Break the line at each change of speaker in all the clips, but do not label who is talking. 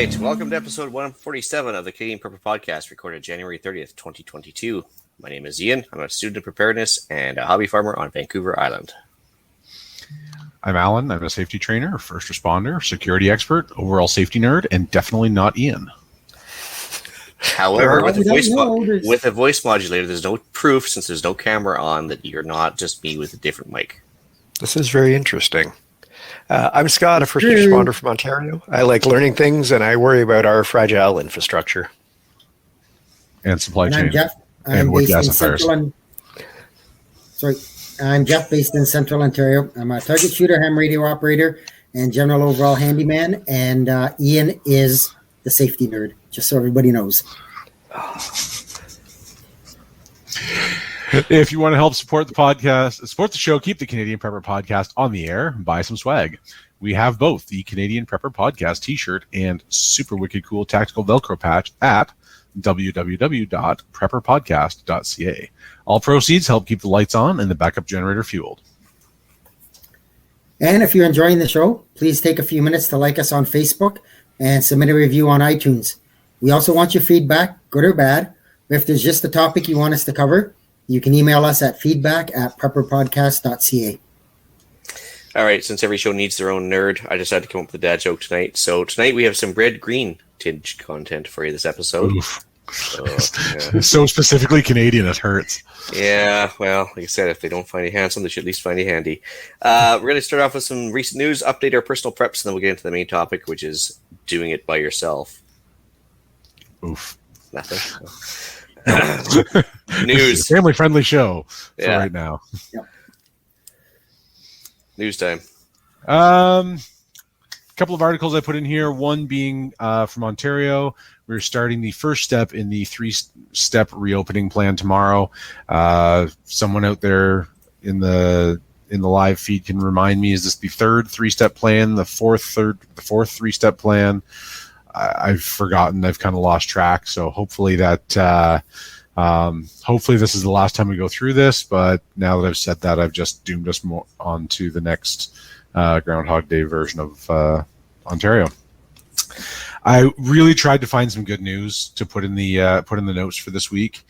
right, welcome to episode 147 of the Canadian Prepper Podcast, recorded January 30th, 2022. My name is Ian. I'm a student of preparedness and a hobby farmer on Vancouver Island.
I'm Alan. I'm a safety trainer, first responder, security expert, overall safety nerd, and definitely not Ian.
However, with a voice modulator, there's no proof, since there's no camera on, that you're not just me with a different mic.
This is very interesting. I'm Scott, a first responder from Ontario. I like learning things, and I worry about our fragile infrastructure.
And supply chain.
I'm Jeff.
And wood gas and fires.
I'm Jeff, based in Central Ontario. I'm a target shooter, ham radio operator, and general overall handyman. And Ian is the safety nerd, just so everybody knows.
If you want to help support the podcast, support the show, keep the Canadian Prepper Podcast on the air, buy some swag. We have both the Canadian Prepper Podcast t-shirt and super wicked cool tactical Velcro patch at www.prepperpodcast.ca. All proceeds help keep the lights on and the backup generator fueled.
And if you're enjoying the show, please take a few minutes to like us on Facebook and submit a review on iTunes. We also want your feedback, good or bad. If there's just a topic you want us to cover, you can email us at feedback@prepperpodcast.ca.
All right, since every show needs their own nerd, I decided to come up with a dad joke tonight. So tonight we have some red-green tinge content for you this episode.
So specifically Canadian, it hurts.
Yeah, well, like I said, if they don't find you handsome, they should at least find you handy. We're going to start off with some recent news, update our personal preps, and then we'll get into the main topic, which is doing it by yourself.
Oof.
Nothing. News.
Family-friendly show for right now.
Yep.
News time.
A couple of articles I put in here. One being from Ontario. We're starting the first step in the three-step reopening plan tomorrow. Someone out there in the live feed can remind me: is this the third three-step plan? The fourth three-step plan? I've forgotten. I've kind of lost track. So hopefully that. Hopefully this is the last time we go through this. But now that I've said that, I've just doomed us more on to the next Groundhog Day version of Ontario. I really tried to find some good news to put in the notes for this week,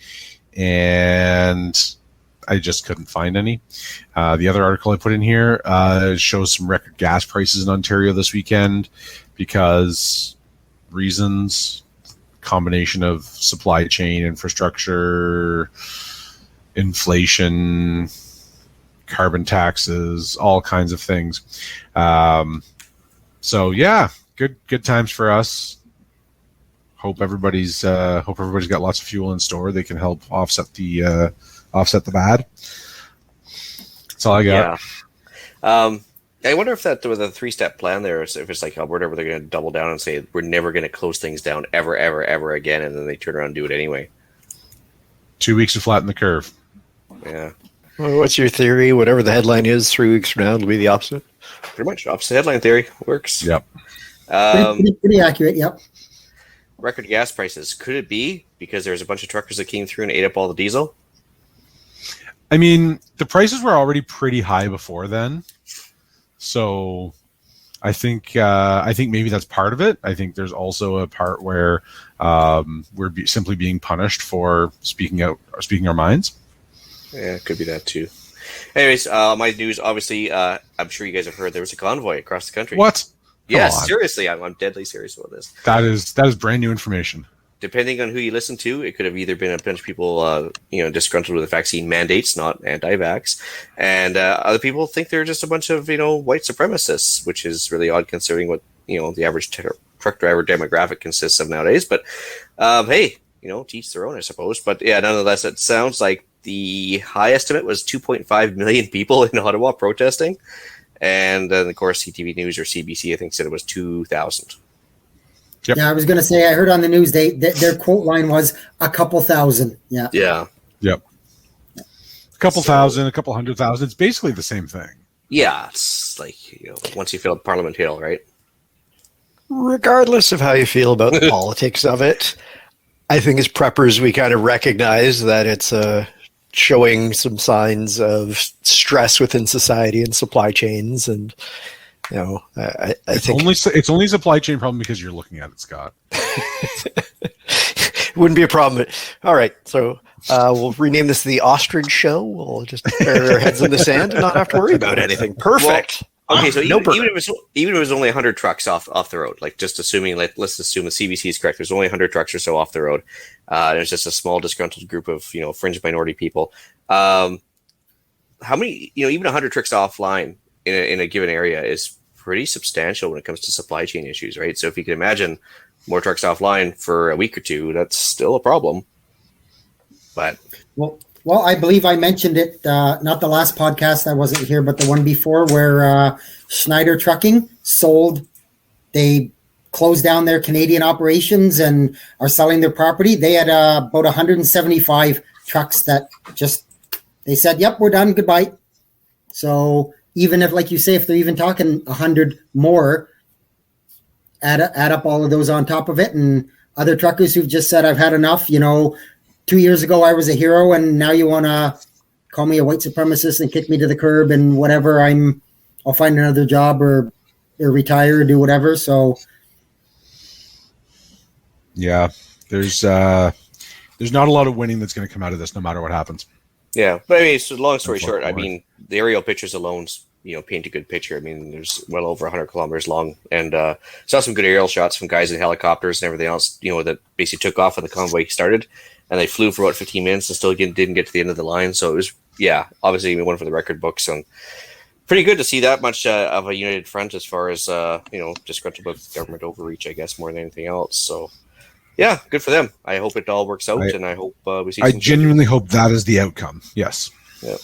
and I just couldn't find any. The other article I put in here shows some record gas prices in Ontario this weekend because reasons, combination of supply chain, infrastructure, inflation, carbon taxes, all kinds of things. So yeah, good times for us. Hope everybody's got lots of fuel in store. They can help offset the bad. That's all I got.
Yeah. I wonder if that with a three-step plan there, if it's like Alberta, where they're going to double down and say we're never going to close things down ever again, and then they turn around and do it anyway.
2 weeks to flatten the curve.
Yeah.
Well, what's your theory? Whatever the headline is, 3 weeks from now, it'll be the opposite.
Pretty much opposite headline theory works.
Yep.
Pretty accurate. Yep.
Record gas prices. Could it be because there's a bunch of truckers that came through and ate up all the diesel?
I mean, the prices were already pretty high before then. So I think maybe that's part of it. I think there's also a part where we're simply being punished for speaking our minds.
Yeah, it could be that too. Anyways, my news, obviously, I'm sure you guys have heard there was a convoy across the country.
What?
Yeah, seriously, I'm deadly serious about this.
That is brand new information.
Depending on who you listen to, it could have either been a bunch of people, disgruntled with the vaccine mandates, not anti-vax, and other people think they're just a bunch of, white supremacists, which is really odd considering what, the average truck driver demographic consists of nowadays. But hey, to each their own, I suppose. But yeah, nonetheless, it sounds like the high estimate was 2.5 million people in Ottawa protesting, and then of course CTV News or CBC I think said it was 2,000.
Yep. Yeah, I was going to say, I heard on the news their quote line was a couple thousand. Yeah.
Yeah. Yep. A couple thousand, a couple 100,000. It's basically the same thing.
Yeah, it's like once you fill up Parliament Hill, right?
Regardless of how you feel about the politics of it, I think as preppers we kind of recognize that it's showing some signs of stress within society and supply chains, and I
It's
think
it's only a supply chain problem because you're looking at it, Scott.
it wouldn't be a problem. But, all right, so we'll rename this the Ostrich Show. We'll just bury our heads in the sand and not have to worry about anything. Perfect.
Okay, so
No
even if it was only 100 trucks off the road, like just assuming, like let's assume the CBC is correct, there's only 100 trucks or so off the road. There's just a small disgruntled group of fringe minority people. How many even 100 trucks offline in a given area is pretty substantial when it comes to supply chain issues, right? So if you can imagine more trucks offline for a week or two, that's still a problem. But
Well, I believe I mentioned it, not the last podcast, I wasn't here, but the one before, where Schneider Trucking they closed down their Canadian operations and are selling their property. They had about 175 trucks that they said, yep, we're done, goodbye. So even if, like you say, if they're even talking 100 more, add up all of those on top of it, and other truckers who've just said, I've had enough, 2 years ago, I was a hero, and now you want to call me a white supremacist and kick me to the curb and whatever. I'll find another job or retire or do whatever. So,
yeah, there's not a lot of winning that's going to come out of this, no matter what happens.
yeah, but I mean, so long story short, I mean, the aerial pictures alone, paint a good picture. I mean, there's well over 100 kilometers long, and saw some good aerial shots from guys in helicopters and everything else, that basically took off when the convoy started. And they flew for about 15 minutes and still didn't get to the end of the line. So it was, obviously one for the record books, and pretty good to see that much of a united front as far as, disgruntled with government overreach, I guess, more than anything else. So, yeah, good for them. I hope it all works out, and I hope we see.
I genuinely hope that is the outcome. Yes.
Yeah.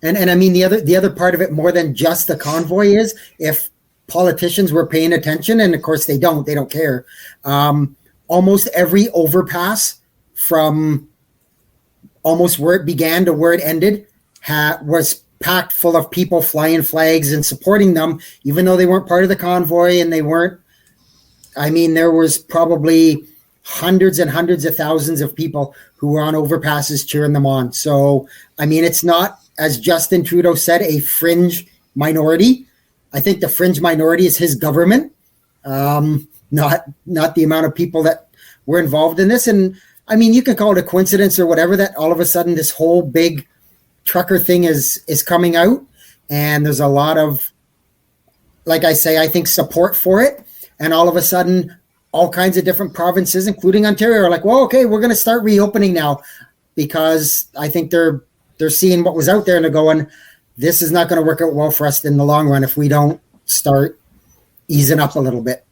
And I mean, the other part of it, more than just the convoy, is if politicians were paying attention, and of course they don't care. Almost every overpass, from almost where it began to where it ended, was packed full of people flying flags and supporting them, even though they weren't part of the convoy, and they weren't. I mean, there was probably hundreds and hundreds of thousands of people who were on overpasses cheering them on. So, I mean, it's not, as Justin Trudeau said, a fringe minority. I think the fringe minority is his government, not the amount of people that were involved in this. And I mean, you can call it a coincidence or whatever, that all of a sudden this whole big trucker thing is coming out, and there's a lot of, like I say, I think support for it. And all of a sudden, all kinds of different provinces, including Ontario, are like, well, okay, we're going to start reopening now, because I think they're seeing what was out there and they're going, this is not going to work out well for us in the long run if we don't start easing up a little bit.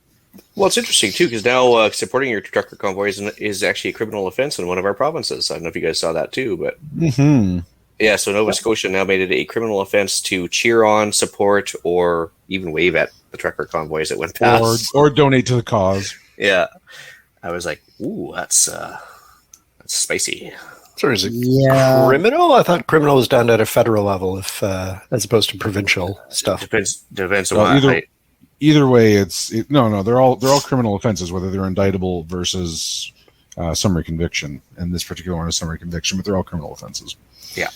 Well, it's interesting, too, because now supporting your trucker convoys is actually a criminal offense in one of our provinces. I don't know if you guys saw that, too, but...
Mm-hmm.
Yeah, so Nova Scotia now made it a criminal offense to cheer on, support, or even wave at the trucker convoys that went past.
Or donate to the cause.
Yeah. I was like, ooh, that's spicy.
So is it criminal? I thought criminal was done at a federal level, if as opposed to provincial stuff.
Depends on
either way, no, they're all criminal offenses, whether they're indictable versus summary conviction. And this particular one is summary conviction, but they're all criminal offenses.
Yeah.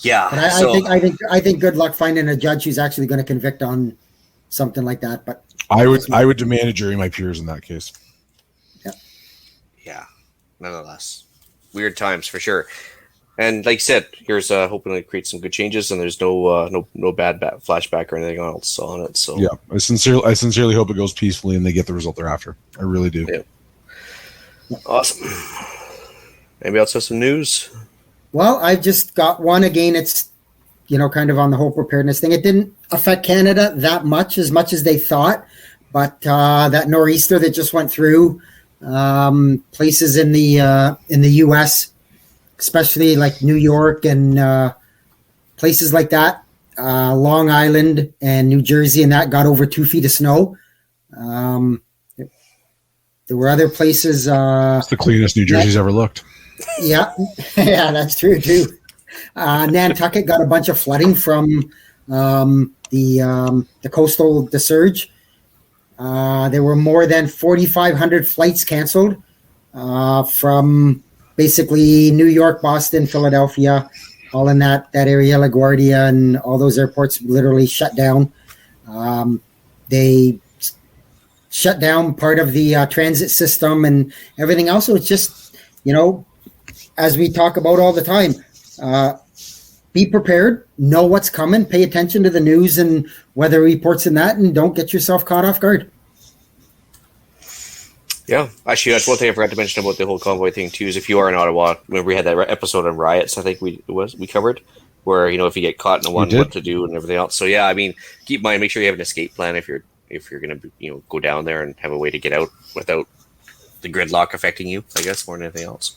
Yeah.
And I think good luck finding a judge who's actually going to convict on something like that. But
I would demand a jury my peers in that case.
Yeah.
Yeah. Nonetheless, weird times for sure. And like you said, here's hoping to create some good changes, and there's no bad flashback or anything else on it. So
yeah, I sincerely hope it goes peacefully and they get the result they're after. I really do.
Yeah. Awesome. Anybody else have some news?
Well, I've just got one. Again, it's kind of on the whole preparedness thing. It didn't affect Canada that much as they thought, but that nor'easter that just went through places in the U.S., especially like New York and places like that, Long Island and New Jersey, and that got over 2 feet of snow. There were other places.
It's the cleanest New Jersey's ever looked.
Yeah, that's true too. Nantucket got a bunch of flooding from the coastal surge. There were more than 4,500 flights canceled from basically New York, Boston, Philadelphia, all in that area, LaGuardia and all those airports literally shut down. They shut down part of the transit system and everything else. So it's just, as we talk about all the time, be prepared, know what's coming, pay attention to the news and weather reports and that, and don't get yourself caught off guard.
Yeah, actually, that's one thing I forgot to mention about the whole convoy thing too. Is if you are in Ottawa, remember we had that episode on riots. I think we covered where if you get caught in a one, what to do and everything else. So yeah, I mean, keep in mind, make sure you have an escape plan if you're going to go down there and have a way to get out without the gridlock affecting you. I guess more than anything else.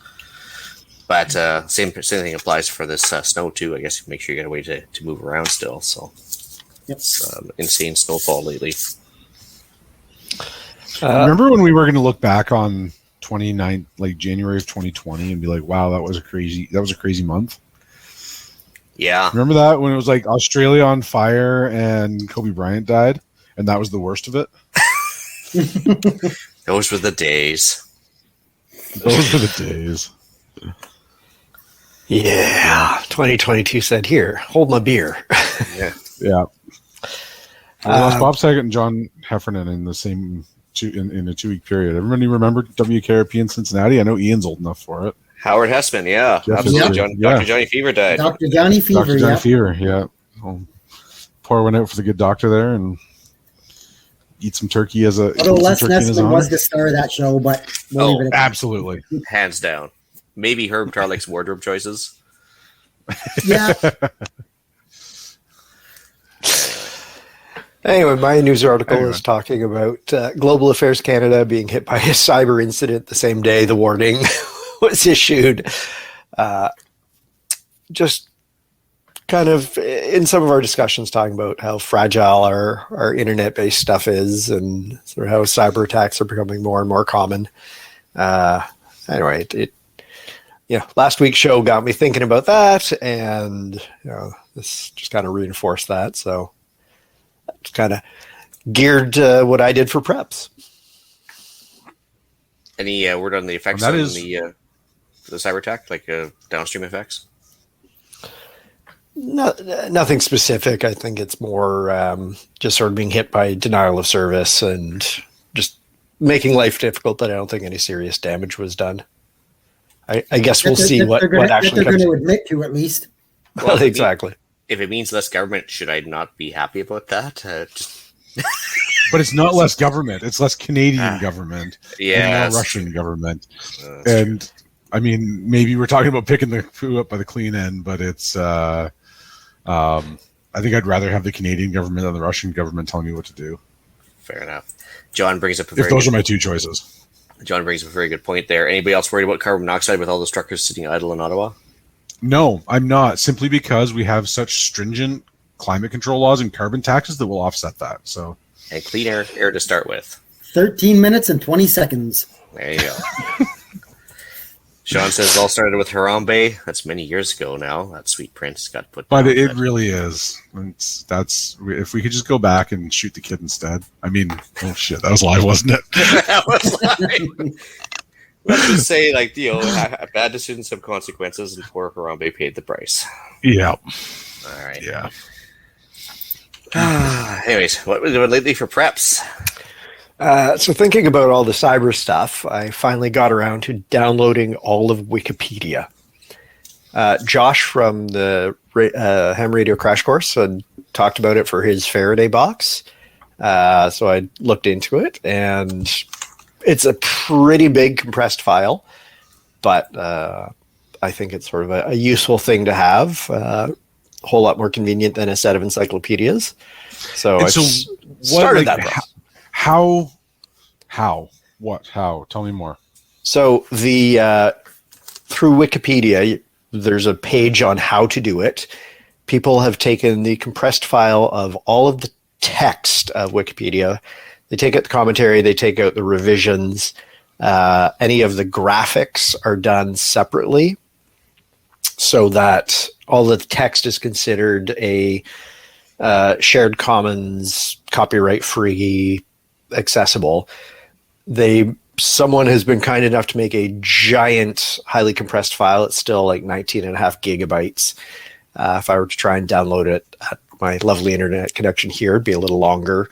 But same thing applies for this snow too. I guess make sure you got a way to move around still. So it's insane snowfall lately.
Remember when we were going to look back on January of 2020 and be like, wow, that was a crazy month.
Yeah.
Remember that when it was like Australia on fire and Kobe Bryant died and that was the worst of it?
Those were the days.
Those were the days.
Yeah. 2022 said, here, hold my beer.
Yeah.
Yeah. We lost Bob Saget and John Heffernan in the same in a 2-week period. Everybody remember WKRP in Cincinnati? I know Ian's old enough for it.
Howard Hessman, yeah. Absolutely. Dr. Johnny Fever died.
Dr. Johnny Fever,
Dr. Johnny Fever, yeah. Pour one out for the good doctor there and eat some turkey as a...
Although Les Nessman was the star of that show, but...
Absolutely.
Hands down. Maybe Herb Tarlick's wardrobe choices.
Yeah.
Anyway, my news article is talking about Global Affairs Canada being hit by a cyber incident the same day the warning was issued. Just kind of in some of our discussions talking about how fragile our internet-based stuff is and sort of how cyber attacks are becoming more and more common. Anyway, last week's show got me thinking about that, and this just kind of reinforced that. So it's kind of geared what I did for preps.
Any word on the effects on the cyber attack, like downstream effects?
No, nothing specific. I think it's more just sort of being hit by denial of service and just making life difficult, but I don't think any serious damage was done. I guess we'll see what actually
they're going to admit to, at least.
Well, exactly.
If it means less government, should I not be happy about that?
But it's not less government. It's less Canadian government.
Yeah.
And more Russian government. And true. I mean, maybe we're talking about picking the poo up by the clean end, but it's, I think I'd rather have the Canadian government than the Russian government telling me what to do.
Fair enough. John brings up
if those are my two choices.
John brings up a very good point there. Anybody else worried about carbon monoxide with all those truckers sitting idle in Ottawa?
No, I'm not. Simply because we have such stringent climate control laws and carbon taxes that will offset that. So,
and clean air to start with.
13 minutes and 20 seconds.
There you go. Sean says it all started with Harambe. That's many years ago now. That sweet prince got put down.
But it really is. That's if we could just go back and shoot the kid instead. I mean, oh shit, that was live, wasn't it?
That was live. Let's just say, bad decisions have consequences, and poor Harambe paid the price.
Yeah.
All right.
Yeah.
Anyways, what we're doing lately for preps?
So thinking about all the cyber stuff, I finally got around to downloading all of Wikipedia. Josh from the Ham Radio Crash Course had talked about it for his Faraday box. So I looked into it, and it's a pretty big compressed file, but I think it's sort of a useful thing to have. A whole lot more convenient than a set of encyclopedias. So I started that process.
How? Tell me more.
So through Wikipedia, there's a page on how to do it. People have taken the compressed file of all of the text of Wikipedia. They take out the commentary, they take out the revisions. Any of the graphics are done separately so that all the text is considered a shared commons, copyright-free, accessible. They someone has been kind enough to make a giant, highly compressed file. It's still like 19.5 gigabytes. If I were to try and download it at my lovely internet connection here, it'd be a little longer.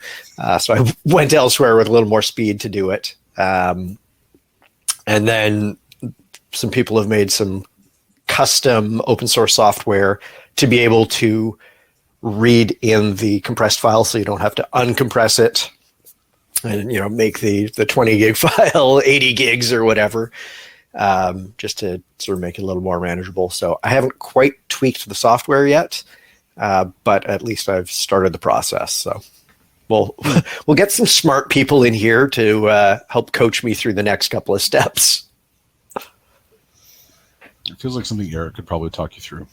So I went elsewhere with a little more speed to do it. And then some people have made some custom open source software to be able to read in the compressed file, so you don't have to uncompress it and, you know, make the 20 gig file 80 gigs or whatever, just to sort of make it a little more manageable. So I haven't quite tweaked the software yet, but at least I've started the process. So we'll get some smart people in here to help coach me through the next couple of steps.
It feels like something Eric could probably talk you through.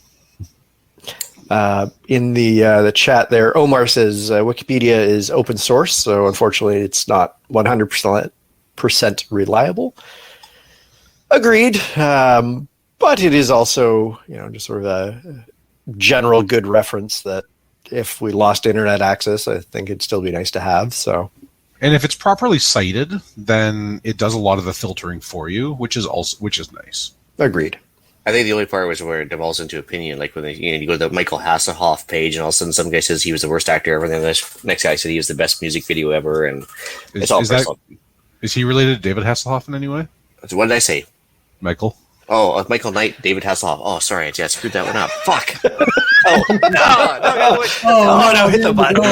In the chat there, Omar says Wikipedia is open source, so unfortunately it's not 100% reliable. Agreed, but it is also, you know, just sort of a general good reference that if we lost internet access, I think it'd still be nice to have. So,
and if it's properly cited, then it does a lot of the filtering for you, which is nice.
Agreed.
I think the only part was where it devolves into opinion, like when you go to the Michael Hasselhoff page, and all of a sudden some guy says he was the worst actor ever, and then the next guy said he was the best music video ever, and it's all personal.
Is he related to David Hasselhoff in any way?
So what did I say?
Michael?
Oh, Michael Knight, David Hasselhoff. Oh, sorry, I screwed that one up. Fuck. No, hit the button.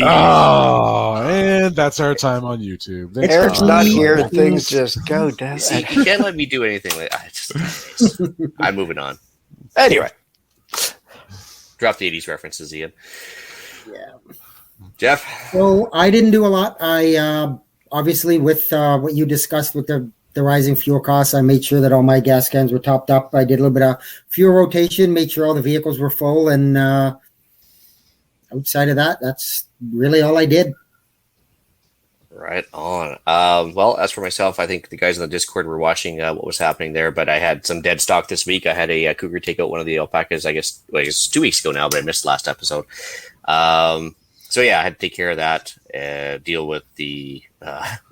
Oh, and that's our time on YouTube. Thanks,
Eric's not here, and things just go down.
See, you can't let me do anything like that. I'm moving on.
Anyway.
Drop the 80s references, Ian.
Yeah.
Jeff?
So I didn't do a lot. I obviously, with what you discussed with the rising fuel costs, I made sure that all my gas cans were topped up. I did a little bit of fuel rotation, made sure all the vehicles were full, and outside of that, that's really all I did.
Right on. Well, as for myself, I think the guys on the Discord were watching what was happening there, but I had some dead stock this week. I had a cougar take out one of the alpacas, I guess 2 weeks ago now, but I missed last episode. So yeah, I had to take care of that, deal with the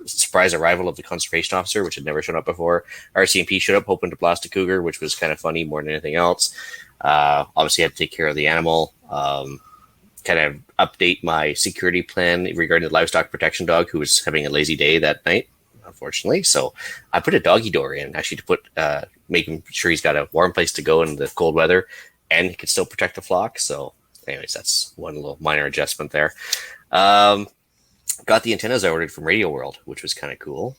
surprise arrival of the conservation officer, which had never shown up before. RCMP showed up hoping to blast a cougar, which was kind of funny more than anything else. Obviously, I had to take care of the animal, kind of update my security plan regarding the livestock protection dog who was having a lazy day that night, unfortunately. So I put a doggy door in, actually, to put making sure he's got a warm place to go in the cold weather, and he could still protect the flock. So anyways, that's one little minor adjustment there. Got the antennas I ordered from Radio World, which was kind of cool.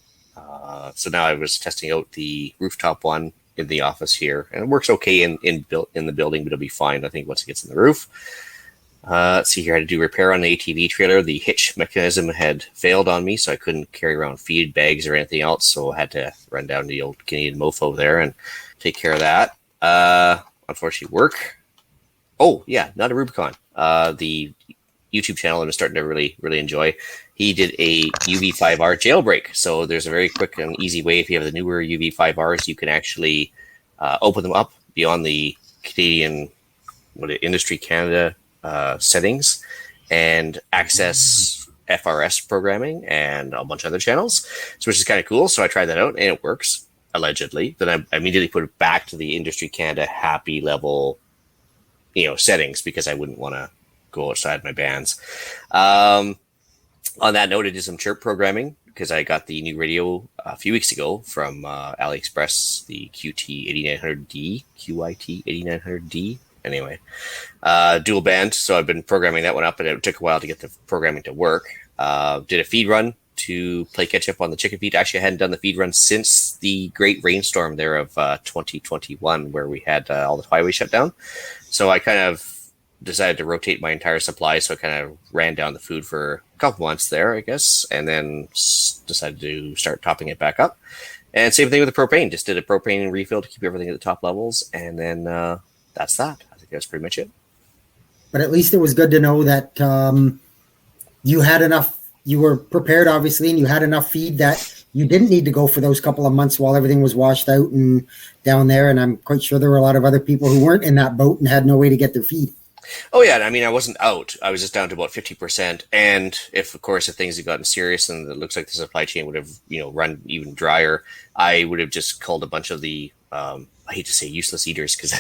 So now I was testing out the rooftop one in the office here, and it works okay in the building, but it'll be fine, I think, once it gets in the roof. Let's see here. I had to do repair on the ATV trailer. The hitch mechanism had failed on me, so I couldn't carry around feed bags or anything else, so I had to run down to the old Canadian mofo there and take care of that. Unfortunately, work. Oh, yeah, not a Rubicon. The YouTube channel I'm starting to really, really enjoy. He did a UV5R jailbreak. So there's a very quick and easy way. If you have the newer UV5Rs, you can actually open them up beyond the Canadian, Industry Canada settings and access FRS programming and a bunch of other channels, so which is kind of cool. So I tried that out, and it works, allegedly. Then I immediately put it back to the Industry Canada happy level, settings, because I wouldn't want to go outside my bands. On that note, I did some chirp programming because I got the new radio a few weeks ago from AliExpress, the QT 8900D. Anyway, dual band. So I've been programming that one up, and it took a while to get the programming to work. Did a feed run to play catch up on the chicken feed. Actually, I hadn't done the feed run since the great rainstorm there of 2021, where we had all the highway shut down. So I kind of decided to rotate my entire supply. So I kind of ran down the food for a couple months there, I guess, and then decided to start topping it back up. And same thing with the propane. Just did a propane refill to keep everything at the top levels, and then that's that. I think that's pretty much it.
But at least it was good to know that you had enough. You were prepared, obviously, and you had enough feed that you didn't need to go for those couple of months while everything was washed out and down there. And I'm quite sure there were a lot of other people who weren't in that boat and had no way to get their feed.
Oh yeah, I mean, I wasn't out. I was just down to about 50%. And if things had gotten serious and it looks like the supply chain would have, run even drier, I would have just called a bunch of the, I hate to say useless eaters because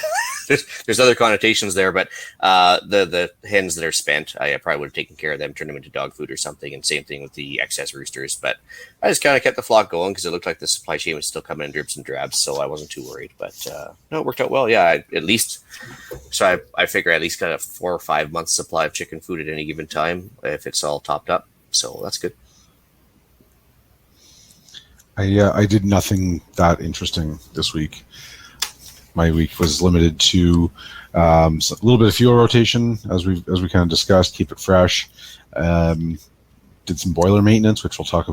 there's other connotations there, but the hens that are spent, I probably would have taken care of them, turned them into dog food or something, and same thing with the excess roosters. But I just kind of kept the flock going because it looked like the supply chain was still coming in dribs and drabs, so I wasn't too worried. But no, it worked out well. Yeah, I figure I at least got a 4 or 5 months supply of chicken food at any given time if it's all topped up. So that's good.
I did nothing that interesting this week. My week was limited to a little bit of fuel rotation, as we kind of discussed, keep it fresh. Did some boiler maintenance, which we'll talk a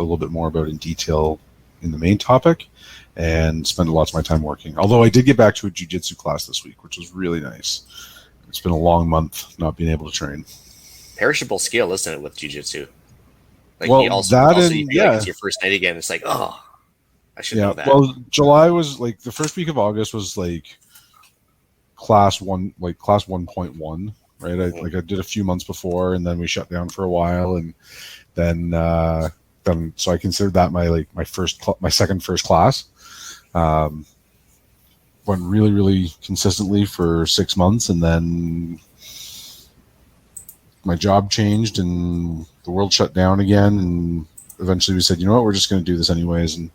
little bit more about in detail in the main topic, and spent lots of my time working. Although I did get back to a jiu-jitsu class this week, which was really nice. It's been a long month not being able to train.
Perishable skill, isn't it, with jiu-jitsu? Like it's your first night again. It's like, oh, I should know that.
Well, July was like the first week of August was like class 1.1, right? I did a few months before, and then we shut down for a while, and then so I considered that my second first class. Went really, really consistently for 6 months, and then my job changed and the world shut down again, and eventually we said, you know what, we're just going to do this anyways. And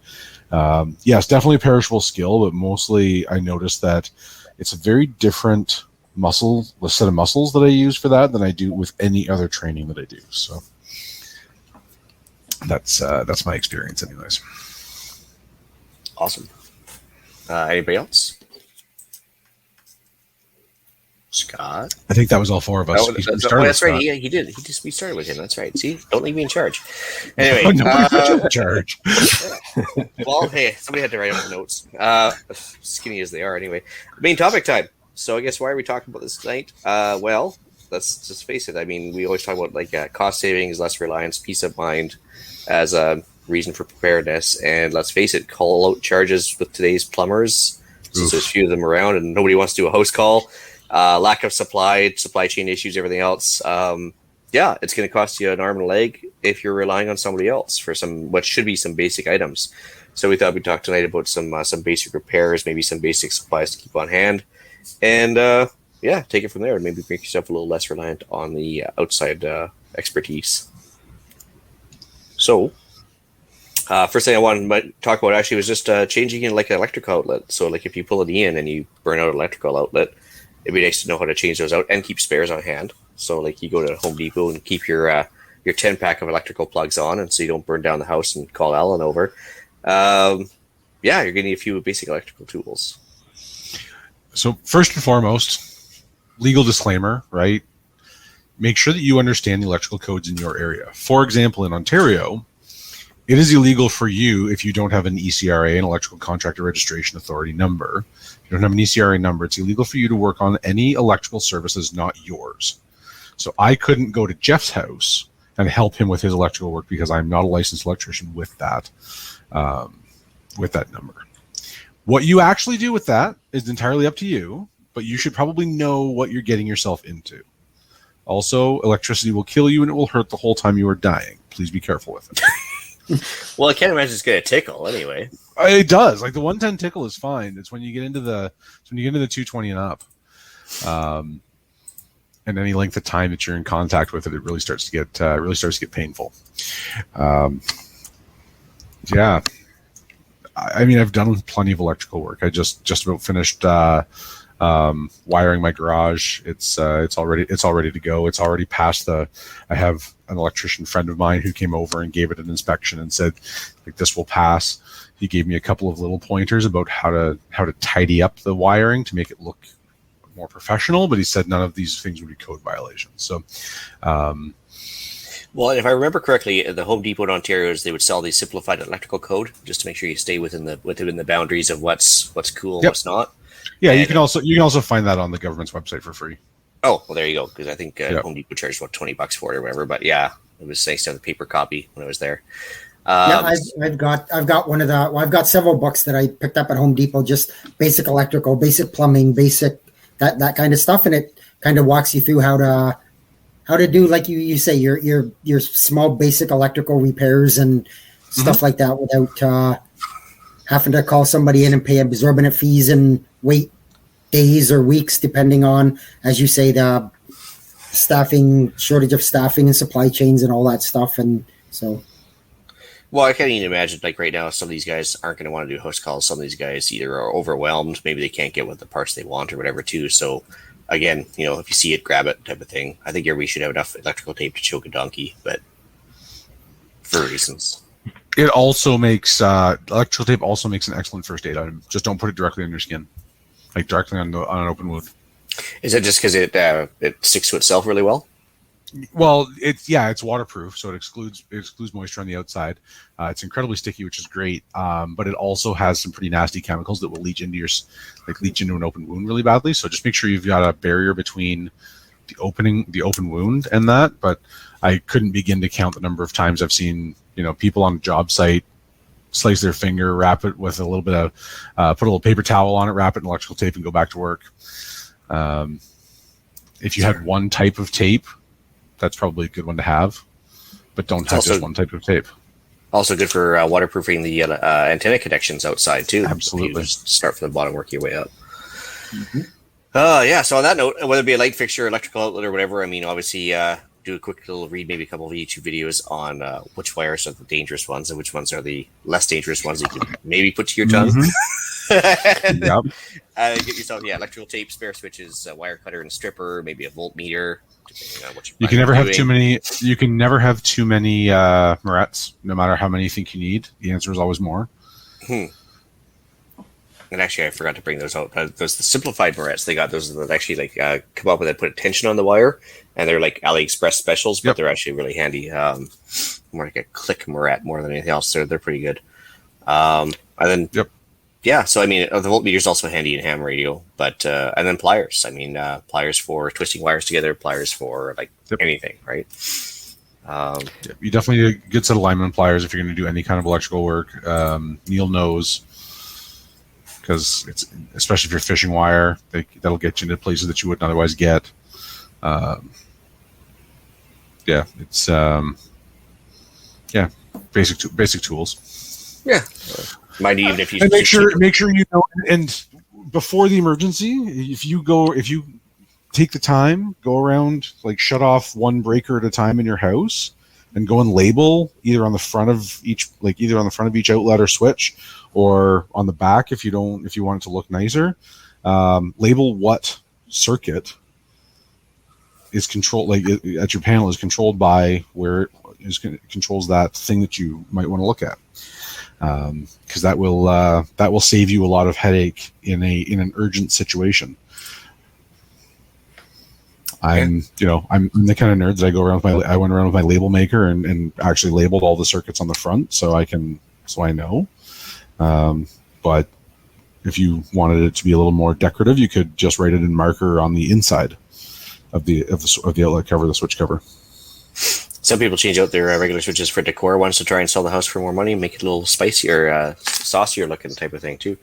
yes, definitely a perishable skill, but mostly I noticed that it's a very different set of muscles that I use for that than I do with any other training that I do. So that's my experience anyways.
Awesome. Anybody else? Scott?
I think that was all 4 of us.
That's right. He did. We started with him. That's right. See, don't leave me in charge. Anyway,
in charge.
Well, hey, somebody had to write up the notes. Skinny as they are, anyway. Main topic time. So, I guess why are we talking about this tonight? Well, let's just face it. I mean, we always talk about cost savings, less reliance, peace of mind as a reason for preparedness. And let's face it, call out charges with today's plumbers. Since there's a few of them around, and nobody wants to do a host call. Lack of supply chain issues, everything else. It's going to cost you an arm and a leg if you're relying on somebody else for what should be some basic items. So we thought we'd talk tonight about some basic repairs, maybe some basic supplies to keep on hand, and take it from there and maybe make yourself a little less reliant on the outside expertise. So first thing I wanted to talk about actually was just changing in an electrical outlet. So if you pull it in and you burn out an electrical outlet, it'd be nice to know how to change those out and keep spares on hand. So you go to Home Depot and keep your 10-pack of electrical plugs on, and so you don't burn down the house and call Alan over. You're going to need a few basic electrical tools.
So first and foremost, legal disclaimer, right? Make sure that you understand the electrical codes in your area. For example, in Ontario, it is illegal for you if you don't have an ECRA, an Electrical Contractor Registration Authority number. If you don't have an ECRA number, it's illegal for you to work on any electrical services not yours. So I couldn't go to Jeff's house and help him with his electrical work because I'm not a licensed electrician with that number. What you actually do with that is entirely up to you, but you should probably know what you're getting yourself into. Also, electricity will kill you and it will hurt the whole time you are dying. Please be careful with it.
Well, I can't imagine it's going to tickle anyway.
It does. The 110 tickle is fine. It's when you get into the 220 and up, and any length of time that you're in contact with it, it really starts to get painful. I mean, I've done plenty of electrical work. I just about finished wiring my garage. It's all ready to go. It's already past I have an electrician friend of mine who came over and gave it an inspection and said, this will pass. He gave me a couple of little pointers about how to tidy up the wiring to make it look more professional, but he said none of these things would be code violations. So,
well, if I remember correctly, at the Home Depot in Ontario, they would sell the simplified electrical code just to make sure you stay within the boundaries of what's cool and what's not.
Yeah, and you can also find that on the government's website for free.
Oh, well, there you go. Because I think Home Depot charged $20 for it or whatever. But yeah, it was nice to have the paper copy when I was there.
I've got one of the. Well, I've got several books that I picked up at Home Depot, just basic electrical, basic plumbing, basic that kind of stuff, and it kind of walks you through how to do, like you say, your small basic electrical repairs and stuff like that without having to call somebody in and pay exorbitant fees and wait days or weeks, depending on, as you say, the shortage of staffing and supply chains and all that stuff. And so,
well, I can't even imagine, like right now, some of these guys aren't going to want to do host calls. Some of these guys either are overwhelmed, maybe they can't get what the parts they want or whatever too. So again, if you see it, grab it type of thing. I think everybody should have enough electrical tape to choke a donkey, but for reasons.
It also makes electrical tape also makes an excellent first aid item. Just don't put it directly on your skin, like directly on an open wound.
Is that just because it sticks to itself really well?
Well, it's waterproof, so it excludes moisture on the outside. It's incredibly sticky, which is great. But it also has some pretty nasty chemicals that will leach into an open wound really badly. So just make sure you've got a barrier between the open wound and that. But I couldn't begin to count the number of times I've seen people on a job site slice their finger, wrap it with a little bit of put a little paper towel on it, wrap it in electrical tape, and go back to work. If you had one type of tape, that's probably a good one to have, but don't have just one type of tape.
Also good for waterproofing the antenna connections outside too.
Absolutely.
You just start from the bottom, work your way up. So on that note, whether it be a light fixture, electrical outlet, or whatever, I mean, obviously do a quick little read, maybe a couple of YouTube videos on which wires are the dangerous ones and which ones are the less dangerous ones you can maybe put to your tongue.
Yep.
Get yourself electrical tape, spare switches, a wire cutter and stripper, maybe a voltmeter.
You can never have too many. You can never have too many Morettes, no matter how many you think you need. The answer is always more.
And actually, I forgot to bring those out. Those the simplified Morettes. They got those that actually come up with that put a tension on the wire, and they're like AliExpress specials, but they're actually really handy. More like a click Morette more than anything else. They're pretty good. And then so I mean, the voltmeter is also handy in ham radio, but and then pliers. I mean, pliers for twisting wires together, pliers for anything, right?
You definitely need a good set of lineman pliers if you're going to do any kind of electrical work. Neil knows, because it's especially if you're fishing wire, that'll get you into places that you wouldn't otherwise get. It's basic tools.
Yeah. Might even if you
and make sure you know. And before the emergency, if you take the time, go around, shut off one breaker at a time in your house, and go and label either on the front of each outlet or switch, or on the back if you want it to look nicer. Label what circuit is controlled, at your panel is controlled by where it controls that thing that you might want to look at. Because that will save you a lot of headache in an urgent situation. I'm the kind of nerd that I went around with my label maker and actually labeled all the circuits on the front so I know. But if you wanted it to be a little more decorative, you could just write it in marker on the inside of the outlet cover, the switch cover.
Some people change out their regular switches for decor ones to try and sell the house for more money, make it a little spicier, saucier looking type of thing too.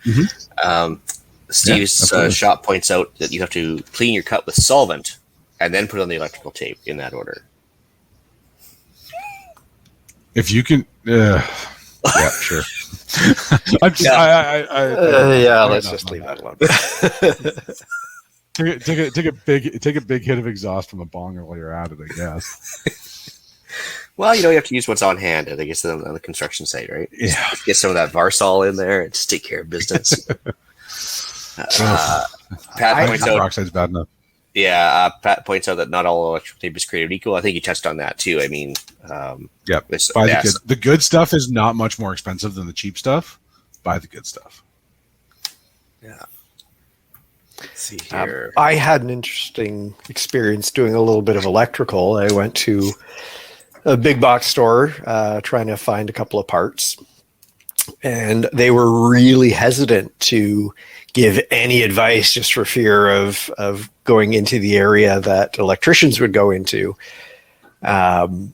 Steve's shop points out that you have to clean your cut with solvent and then put on the electrical tape in that order. If you can,
sure.
Let's just leave that alone.
Take a big hit of exhaust from the bonger while you're at it, I guess.
Well, you have to use what's on hand, I guess, on the construction site, right?
Yeah.
Get some of that Varsol in there and just take care of business. Pat points out
peroxide's bad enough.
Yeah, Pat points out that not all electrical tape is created equal. I think you touched on that too. I mean,
the good stuff is not much more expensive than the cheap stuff. Buy the good stuff.
Yeah. Let's see here.
I had an interesting experience doing a little bit of electrical. I went to a big box store trying to find a couple of parts, and they were really hesitant to give any advice just for fear of going into the area that electricians would go into. And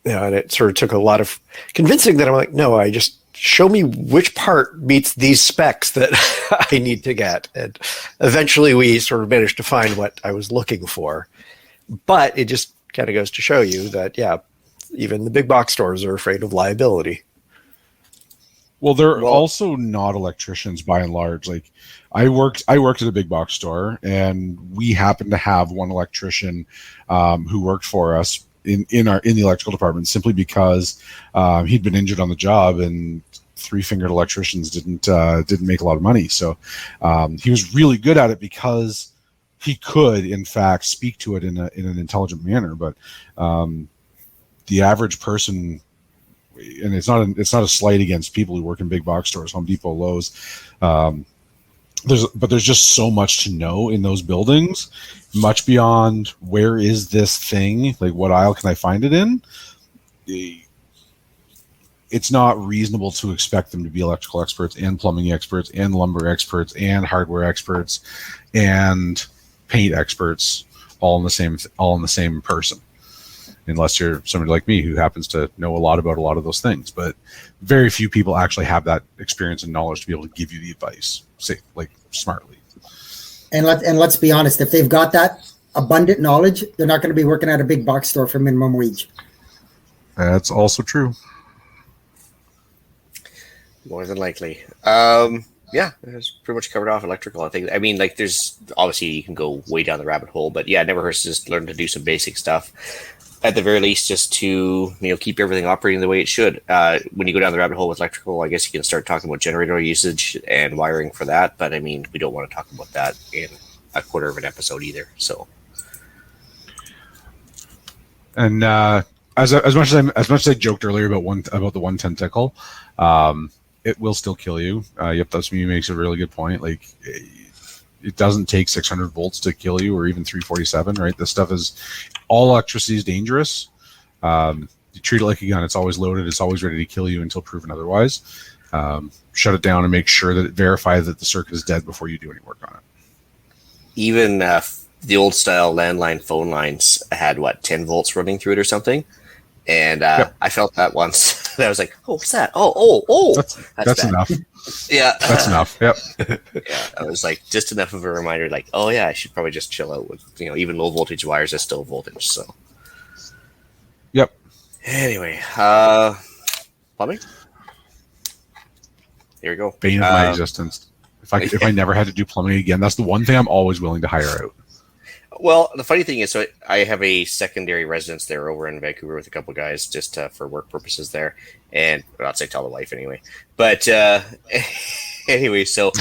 it sort of took a lot of convincing that I'm like, no, I just show me which part meets these specs that I need to get. And eventually we sort of managed to find what I was looking for. But it just kind of goes to show you that, yeah, even the big box stores are afraid of liability.
Well, they're also not electricians by and large. Like I worked at a big box store, and we happened to have one electrician who worked for us in the electrical department simply because he'd been injured on the job, and three-fingered electricians didn't make a lot of money. So he was really good at it because he could, in fact, speak to it in an intelligent manner. But the average person, and it's not a slight against people who work in big box stores, Home Depot, Lowe's. There's just so much to know in those buildings, much beyond where is this thing, like what aisle can I find it in. It's not reasonable to expect them to be electrical experts and plumbing experts and lumber experts and hardware experts and paint experts all in the same person. Unless you're somebody like me who happens to know a lot about a lot of those things. But very few people actually have that experience and knowledge to be able to give you the advice, say, like, smartly.
And let's be honest, if they've got that abundant knowledge, they're not going to be working at a big box store for minimum wage.
That's also true.
More than likely. Yeah, it's pretty much covered off electrical. I mean, like, there's obviously you can go way down the rabbit hole, but yeah, it never hurts to just learn to do some basic stuff. At the very least, just to keep everything operating the way it should. When you go down the rabbit hole with electrical, I guess you can start talking about generator usage and wiring for that. But I mean, we don't want to talk about that in a quarter of an episode either. So,
and as much as I joked earlier about the 110 tickle, it will still kill you. Yep, that's me makes a really good point. Like, it doesn't take 600 volts to kill you, or even 347, right? This stuff is, all electricity is dangerous. You treat it like a gun. It's always loaded. It's always ready to kill you until proven otherwise. Shut it down and make sure that verify that the circuit is dead before you do any work on it.
Even the old style landline phone lines had 10 volts running through it or something. And
Yep.
I felt that once. I was like, "Oh, what's that? Oh,
That's enough.
Yeah,
That's enough. Yep.
Yeah, I was like, just enough of a reminder, like, oh yeah, I should probably just chill out with, even low voltage wires is still voltage. So,
Yep.
anyway, plumbing. Here we go.
Bane of my existence. If I never had to do plumbing again, that's the one thing I'm always willing to hire out.
Well, the funny thing is, so I have a secondary residence there over in Vancouver with a couple guys just for work purposes there, and I'd say tell the wife anyway. But anyway, so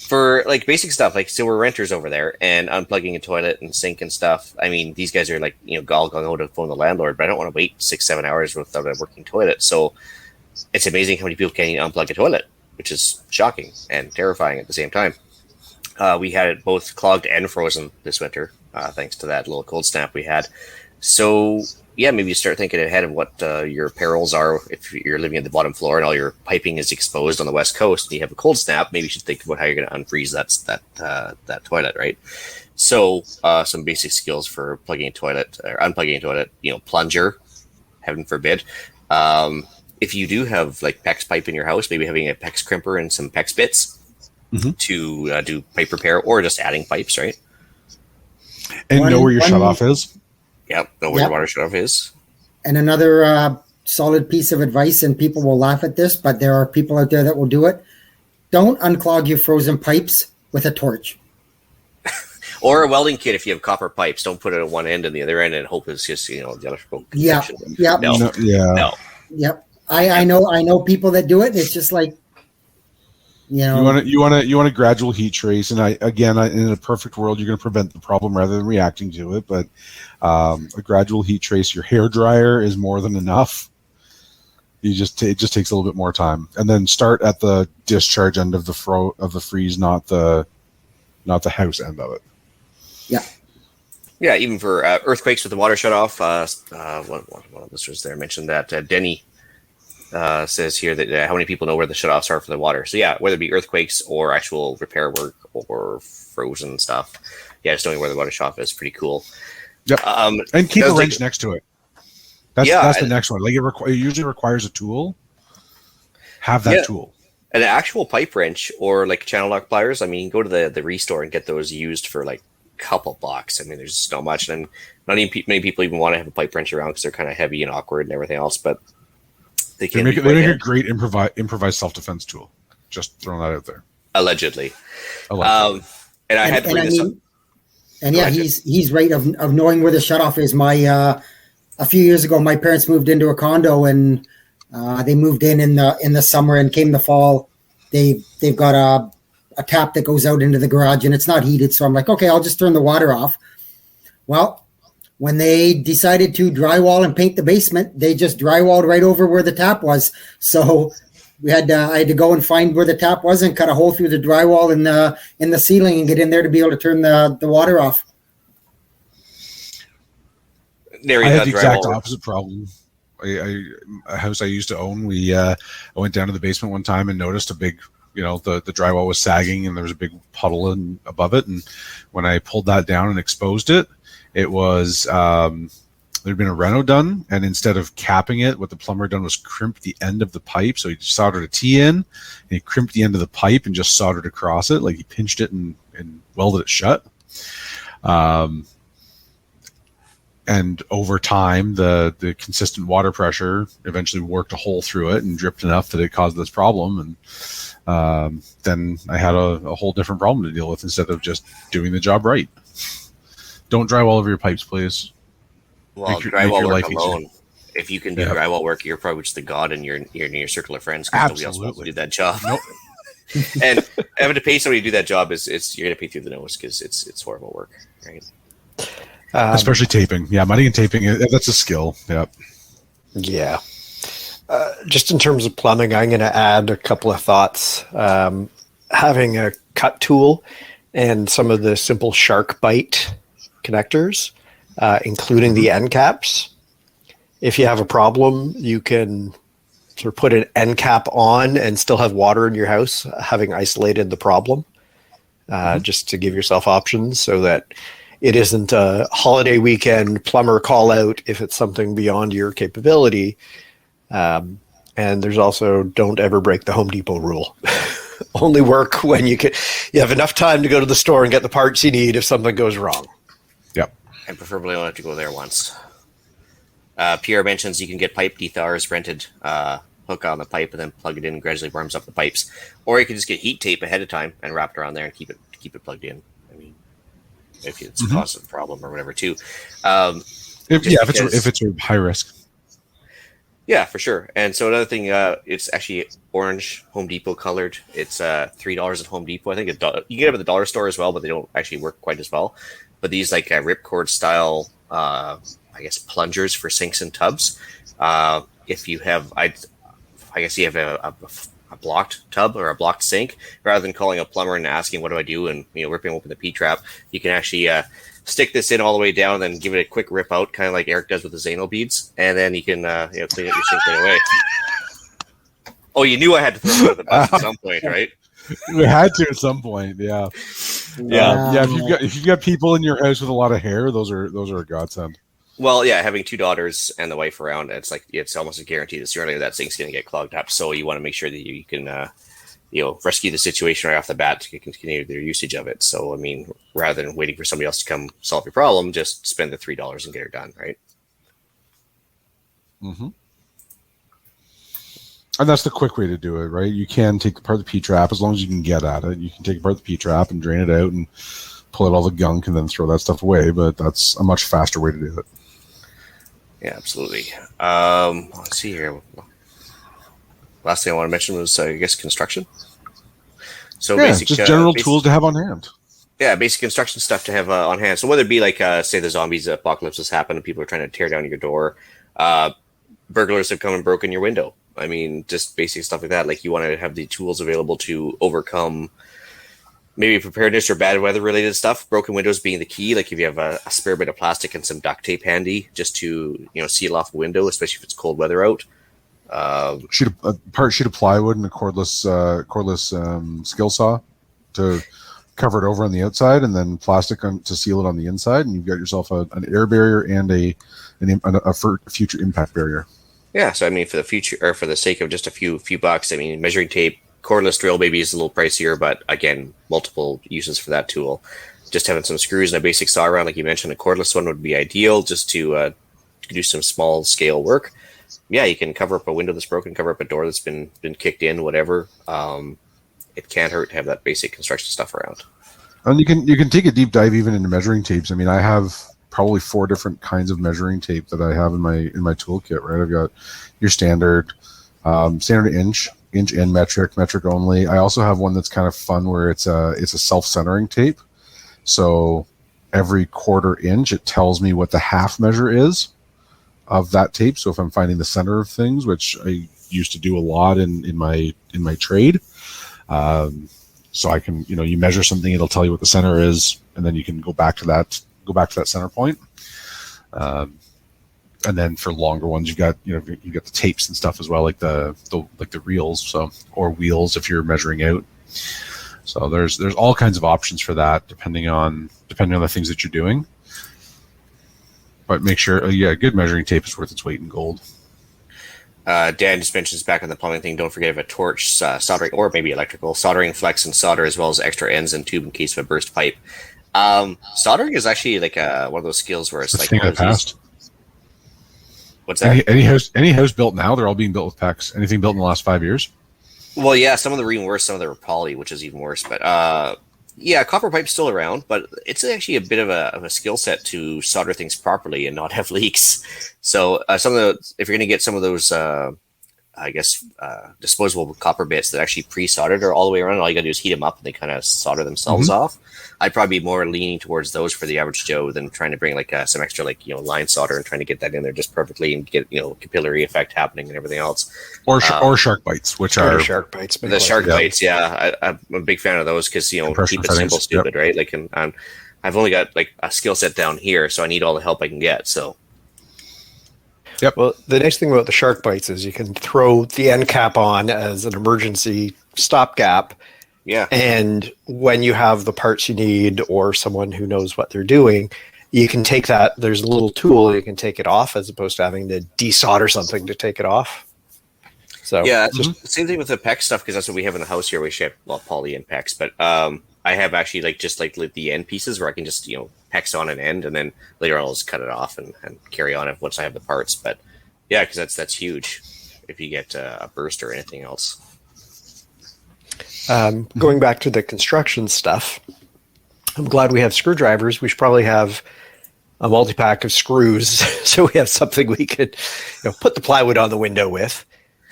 for like basic stuff, like, so we're renters over there, and unplugging a toilet and sink and stuff. I mean, these guys are like, all going to phone the landlord, but I don't want to wait 6-7 hours without a working toilet. So it's amazing how many people can't even unplug a toilet, which is shocking and terrifying at the same time. We had it both clogged and frozen this winter, thanks to that little cold snap we had. So, yeah, maybe you start thinking ahead of what your perils are if you're living at the bottom floor and all your piping is exposed on the west coast and you have a cold snap. Maybe you should think about how you're going to unfreeze that toilet, right? So, some basic skills for plugging a toilet or unplugging a toilet. Plunger, heaven forbid. If you do have like PEX pipe in your house, maybe having a PEX crimper and some PEX bits. Mm-hmm. To do pipe repair or just adding pipes, right?
And know where your shutoff is.
Yep, know where your water shutoff is.
And another solid piece of advice, and people will laugh at this, but there are people out there that will do it. Don't unclog your frozen pipes with a torch.
Or a welding kit if you have copper pipes. Don't put it at one end and the other end and hope it's just, the electrical connection.
Yeah.
No.
Yep. I know people that do it. It's just like, you
want a gradual heat trace, and in a perfect world, you're going to prevent the problem rather than reacting to it. But a gradual heat trace, your hair dryer is more than enough. It just takes a little bit more time, and then start at the discharge end of the freeze, not the house end of it.
Yeah.
Yeah, even for earthquakes with the water shut off. One of the listeners there mentioned that Denny. Says here that how many people know where the shutoffs are for the water. So yeah, whether it be earthquakes or actual repair work or frozen stuff, yeah, just knowing where the water shutoff is pretty cool.
Yep. And keep a wrench next to it. That's the next one. Like it usually requires a tool. have that tool.
An actual pipe wrench or like channel lock pliers. I mean, go to the restore and get those used for like a couple bucks. I mean, there's just not much, and not even many people even want to have a pipe wrench around because they're kind of heavy and awkward and everything else. But they make
a great improvised self-defense tool. Just throwing that out there.
Allegedly. And I had to bring this up.
And yeah, he's right of knowing where the shutoff is. A few years ago, my parents moved into a condo, and they moved in the summer, and came the fall. They've got a tap that goes out into the garage, and it's not heated. So I'm like, okay, I'll just turn the water off. Well, when they decided to drywall and paint the basement, they just drywalled right over where the tap was. So I had to go and find where the tap was and cut a hole through the drywall in the ceiling and get in there to be able to turn the water off.
I had the exact opposite problem. A house I used to own, I went down to the basement one time and noticed a big, the drywall was sagging and there was a big puddle above it. And when I pulled that down and exposed it, it was there'd been a reno done, and instead of capping it, what the plumber done was crimp the end of the pipe. So he soldered a T in, and he crimped the end of the pipe and just soldered across it, like he pinched it and welded it shut. And over time, the consistent water pressure eventually worked a hole through it and dripped enough that it caused this problem. And then I had a whole different problem to deal with instead of just doing the job right. Don't drywall over your pipes, please.
Well, drywall work alone. If you can do drywall work, you're probably just the god in your circle of friends because nobody else wants to do that job.
Nope.
And having to pay somebody to do that job is you're going to pay through the nose because it's horrible work, right?
Especially taping. Yeah, mudding and taping, that's a skill. Yep.
Yeah. Just in terms of plumbing, I'm going to add a couple of thoughts. Having a cut tool and some of the simple shark bite connectors, including the end caps. If you have a problem, you can sort of put an end cap on and still have water in your house, having isolated the problem, just to give yourself options so that it isn't a holiday weekend plumber call out if it's something beyond your capability. And there's also don't ever break the Home Depot rule. Only work when you have enough time to go to the store and get the parts you need if something goes wrong.
Yep.
And preferably only have to go there once. Pierre mentions you can get pipe dethawers rented, hook on the pipe and then plug it in and gradually warms up the pipes. Or you can just get heat tape ahead of time and wrap it around there and keep it plugged in. I mean, if it's a cause problem or whatever too.
If it's a high risk.
Yeah, for sure. And so another thing, it's actually orange Home Depot colored. It's $3 at Home Depot. I think you can get them at the dollar store as well, but they don't actually work quite as well. But these like ripcord style, plungers for sinks and tubs. If you have, I guess you have a blocked tub or a blocked sink, rather than calling a plumber and asking what do I do and ripping open the P-trap, you can actually stick this in all the way down and then give it a quick rip out, kind of like Eric does with the Zanel beads, and then you can clean out your sink right away. Oh, you knew I had to throw it under the bus at some point, right?
We had to at some point, yeah. Yeah. If you've got people in your house with a lot of hair, those are a godsend.
Well, yeah, having two daughters and the wife around, it's almost a guarantee that sooner or later that sink's going to get clogged up. So you want to make sure that you can rescue the situation right off the bat to continue their usage of it. So I mean, rather than waiting for somebody else to come solve your problem, just spend the $3 and get it done, right?
Mm-hmm. And that's the quick way to do it, right? You can take apart the P-trap as long as you can get at it. You can take apart the P-trap and drain it out and pull out all the gunk and then throw that stuff away. But that's a much faster way to do it.
Yeah, absolutely. Let's see here. Last thing I want to mention was, I guess, construction. So basic,
just general tools to have on hand.
Yeah, basic construction stuff to have on hand. So whether it be like, say, the zombies apocalypse has happened and people are trying to tear down your door, burglars have come and broken your window. I mean, just basic stuff like that. Like you want to have the tools available to overcome maybe preparedness or bad weather related stuff. Broken windows being the key. Like if you have a spare bit of plastic and some duct tape handy, just to seal off a window, especially if it's cold weather out.
A sheet of plywood and a cordless skill saw to cover it over on the outside, and then plastic to seal it on the inside, and you've got yourself an air barrier and a future impact barrier.
Yeah, so I mean, for the future, or for the sake of just a few bucks, I mean, measuring tape, cordless drill maybe is a little pricier, but again, multiple uses for that tool. Just having some screws and a basic saw around, like you mentioned, a cordless one would be ideal just to do some small scale work. Yeah, you can cover up a window that's broken, cover up a door that's been kicked in, whatever. It can't hurt to have that basic construction stuff around.
And you can take a deep dive even into measuring tapes. I mean, I have probably 4 different kinds of measuring tape that I have in my toolkit. Right, I've got your standard inch and metric only. I also have one that's kind of fun where it's a self-centering tape. So every 1/4 inch, it tells me what the half measure is of that tape. So if I'm finding the center of things, which I used to do a lot in my trade, so I can, you measure something, it'll tell you what the center is, and then you can go back to that center point. And then for longer ones, you've got the tapes and stuff as well, like the reels, or wheels if you're measuring out. So there's all kinds of options for that depending on the things that you're doing. But make sure, good measuring tape is worth its weight in gold.
Dan just mentions back on the plumbing thing, don't forget of a torch, soldering, or maybe electrical, soldering, flex, and solder, as well as extra ends and tube in case of a burst pipe. Soldering is actually like one of those skills where it's like...
Thing of the past.
What's that?
Any house built now, they're all being built with PEX. Anything built in the last 5 years?
Well, yeah, some of them are even worse. Some of them are poly, which is even worse. But copper pipe's still around, but it's actually a bit of a skill set to solder things properly and not have leaks. So if you're going to get some of those, disposable copper bits that actually pre-soldered or all the way around, all you got to do is heat them up and they kind of solder themselves off. I'd probably be more leaning towards those for the average Joe than trying to bring some extra line solder and trying to get that in there just perfectly and get capillary effect happening and everything else.
Or shark bites, which are
shark bites.
The shark bites, yeah. I'm a big fan of those because keep it simple, stupid, right? And I've only got a skill set down here, so I need all the help I can get. So.
Yep. Well, the nice thing about the shark bites is you can throw the end cap on as an emergency stopgap.
Yeah.
And when you have the parts you need or someone who knows what they're doing, you can take that. There's a little tool you can take it off as opposed to having to desolder something to take it off. So
yeah, it's just the same thing with the PEX stuff because that's what we have in the house here. We ship poly and PEX, but I have actually the end pieces where I can just PEX on an end and then later on I'll just cut it off and carry on it once I have the parts. But yeah, because that's huge if you get a burst or anything else.
Going back to the construction stuff, I'm glad we have screwdrivers. We should probably have a multi-pack of screws so we have something we could put the plywood on the window with.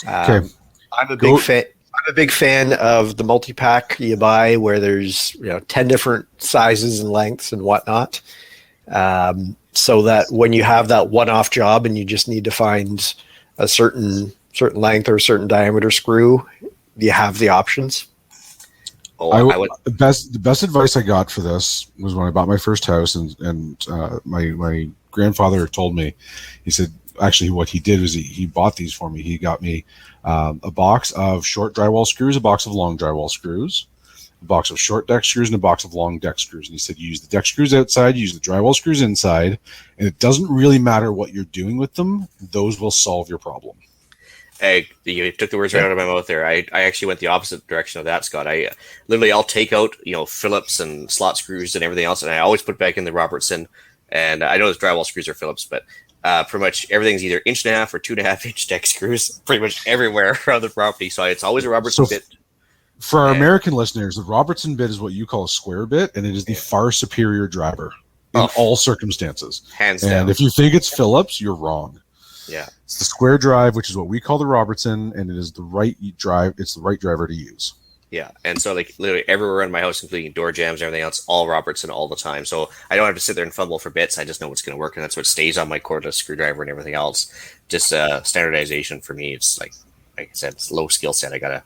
Okay.
I'm a big fan of the multi-pack you buy where there's 10 different sizes and lengths and whatnot, so that when you have that one-off job and you just need to find a certain length or a certain diameter screw, you have the options.
The best advice I got for this was when I bought my first house, and my grandfather told me, he said, actually what he did was he bought these for me. He got me a box of short drywall screws, a box of long drywall screws, a box of short deck screws, and a box of long deck screws. And he said, you use the deck screws outside, you use the drywall screws inside, and it doesn't really matter what you're doing with them. Those will solve your problem.
You took the words right out of my mouth there. I actually went the opposite direction of that, Scott. I'll take out Phillips and slot screws and everything else, and I always put back in the Robertson. And I know those drywall screws are Phillips, but pretty much everything's either 1.5 or 2.5 inch deck screws, pretty much everywhere around the property. So it's always a Robertson bit.
For our American listeners, the Robertson bit is what you call a square bit, and it is the far superior driver in all circumstances.
Hands down.
And if you think it's Phillips, you're wrong.
Yeah,
it's the square drive, which is what we call the Robertson, and it is the right drive. It's the right driver to use.
Yeah, and so literally everywhere in my house, including door jams and everything else, all Robertson all the time. So I don't have to sit there and fumble for bits. I just know what's going to work, and that's what stays on my cordless screwdriver and everything else. Just standardization for me. It's like I said, it's low skill set. I gotta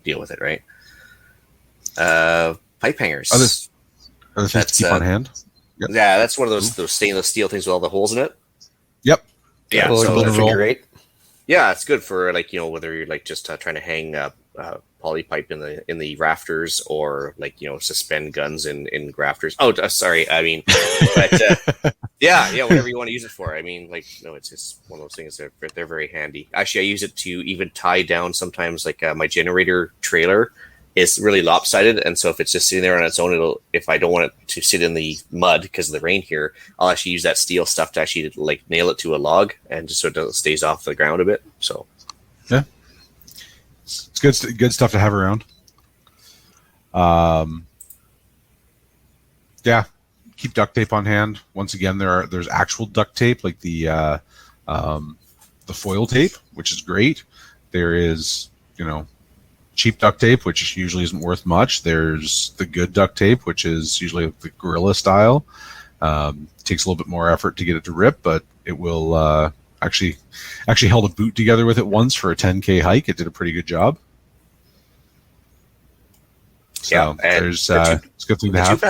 deal with it, right? Pipe hangers.
Other things to keep on hand.
Yep. Yeah, that's one of those stainless steel things with all the holes in it.
Yep.
Yeah,
so figure eight.
Yeah, it's good for whether you're just trying to hang poly pipe in the rafters or suspend guns in grafters. Oh, sorry, I mean, but Yeah, whatever you want to use it for. I mean, like, no, it's just one of those things. They're very handy. Actually, I use it to even tie down sometimes. Like my generator trailer is really lopsided, and so if it's just sitting there on its own, if I don't want it to sit in the mud because of the rain here, I'll actually use that steel stuff to actually like nail it to a log, and just so it stays off the ground a bit. So
yeah, it's good stuff to have around. Yeah. Keep duct tape on hand. Once again, there's actual duct tape, like the foil tape, which is great. There is, cheap duct tape, which usually isn't worth much. There's the good duct tape, which is usually the Gorilla style. Takes a little bit more effort to get it to rip, but it will actually held a boot together with it once for a 10K hike. It did a pretty good job. So
yeah, and
it's a good thing to have.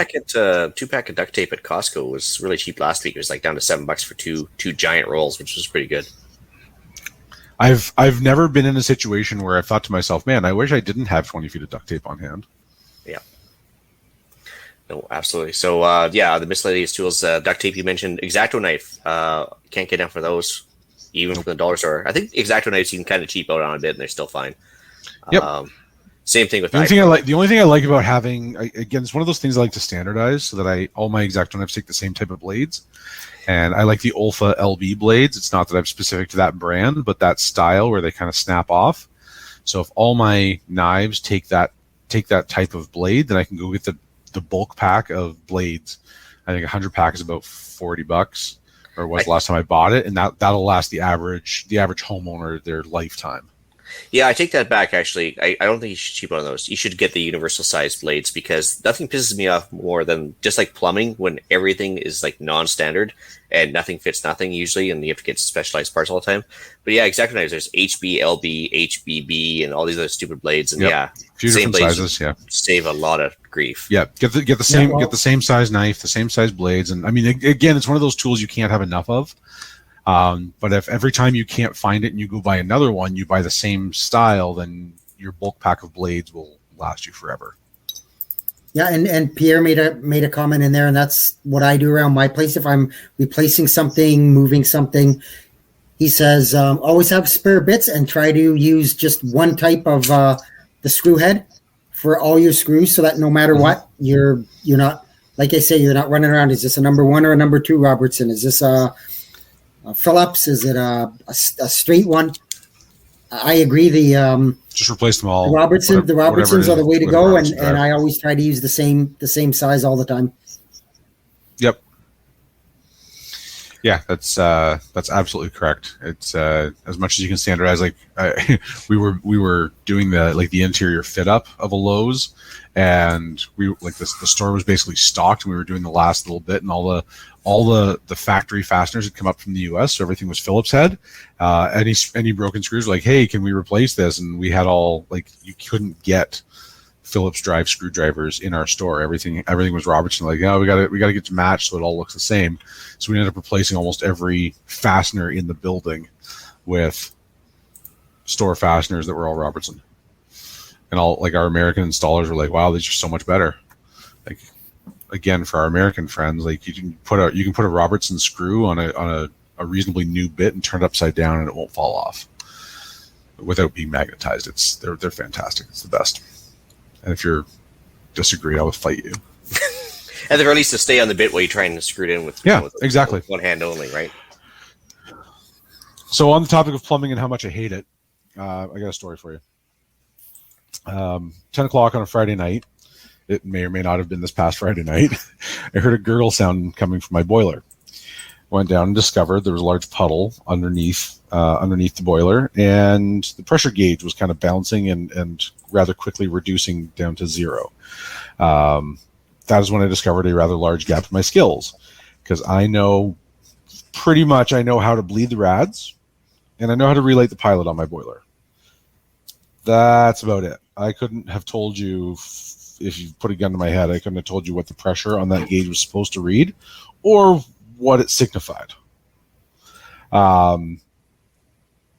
Two packet duct tape at Costco was really cheap last week. It was like down to $7 for two giant rolls, which was pretty good.
I've never been in a situation where I've thought to myself, man, I wish I didn't have 20 feet of duct tape on hand.
Yeah. No, absolutely. So the miscellaneous tools, duct tape you mentioned, X-Acto knife. Can't get enough for those, even from the dollar store. I think X-Acto knives you can kind of cheap out on a bit, and they're still fine.
Yep.
Same thing with
the only thing I like about having, again, it's one of those things I like to standardize so that all my X-Acto knives take the same type of blades. And I like the Olfa LB blades. It's not that I'm specific to that brand, but that style where they kind of snap off. So if all my knives take that type of blade, then I can go get the bulk pack of blades. I think 100 pack is about $40, or was last time I bought it, and that'll last the average homeowner their lifetime.
Yeah, I take that back, actually. I don't think you should cheap on those. You should get the universal size blades, because nothing pisses me off more than just like plumbing, when everything is like non-standard and nothing fits nothing usually, and you have to get specialized parts all the time. But yeah, X-Acto knives, there's HB, LB, HBB, and all these other stupid blades. And
a few different sizes,
save a lot of grief.
Yeah, get the same size knife, the same size blades. And I mean, again, it's one of those tools you can't have enough of. But if every time you can't find it and you go buy another one, you buy the same style, then your bulk pack of blades will last you forever.
Yeah, and Pierre made a comment in there, and that's what I do around my place. If I'm replacing something, moving something, he says always have spare bits and try to use just one type of the screw head for all your screws, so that no matter what, you're not, like I say, you're not running around. Is this a number 1 or a number 2 Robertson? Is this a Phillips? Is it a straight one? I agree.
Just replace them all.
The Robertsons are the way to go, and I always try to use the same size all the time.
Yep. Yeah, that's absolutely correct. It's as much as you can standardize. Like we were doing the interior fit up of a Lowe's, and the store was basically stocked, and we were doing the last little bit, and all the factory fasteners had come up from the US, so everything was Phillips head. Any broken screws were like, hey, can we replace this? And we had you couldn't get Phillips drive screwdrivers in our store. Everything was Robertson. Like, we got to get to match so it all looks the same. So we ended up replacing almost every fastener in the building with store fasteners that were all Robertson. And our American installers were like, wow, these are so much better. Like, again, for our American friends, like you can put a Robertson screw on a reasonably new bit and turn it upside down and it won't fall off without being magnetized. They're fantastic. It's the best. And if you disagree, I will fight you.
At the very least, to stay on the bit while you try and screw it in with
exactly
with one hand only, right?
So on the topic of plumbing and how much I hate it, I got a story for you. 10 o'clock on a Friday night. It may or may not have been this past Friday night. I heard a gurgle sound coming from my boiler. Went down and discovered there was a large puddle underneath the boiler, and the pressure gauge was kind of bouncing and rather quickly reducing down to 0. That is when I discovered a rather large gap in my skills, because I know how to bleed the rads, and I know how to relight the pilot on my boiler. That's about it. I couldn't have told you, if you put a gun to my head, I couldn't have told you what the pressure on that gauge was supposed to read or what it signified.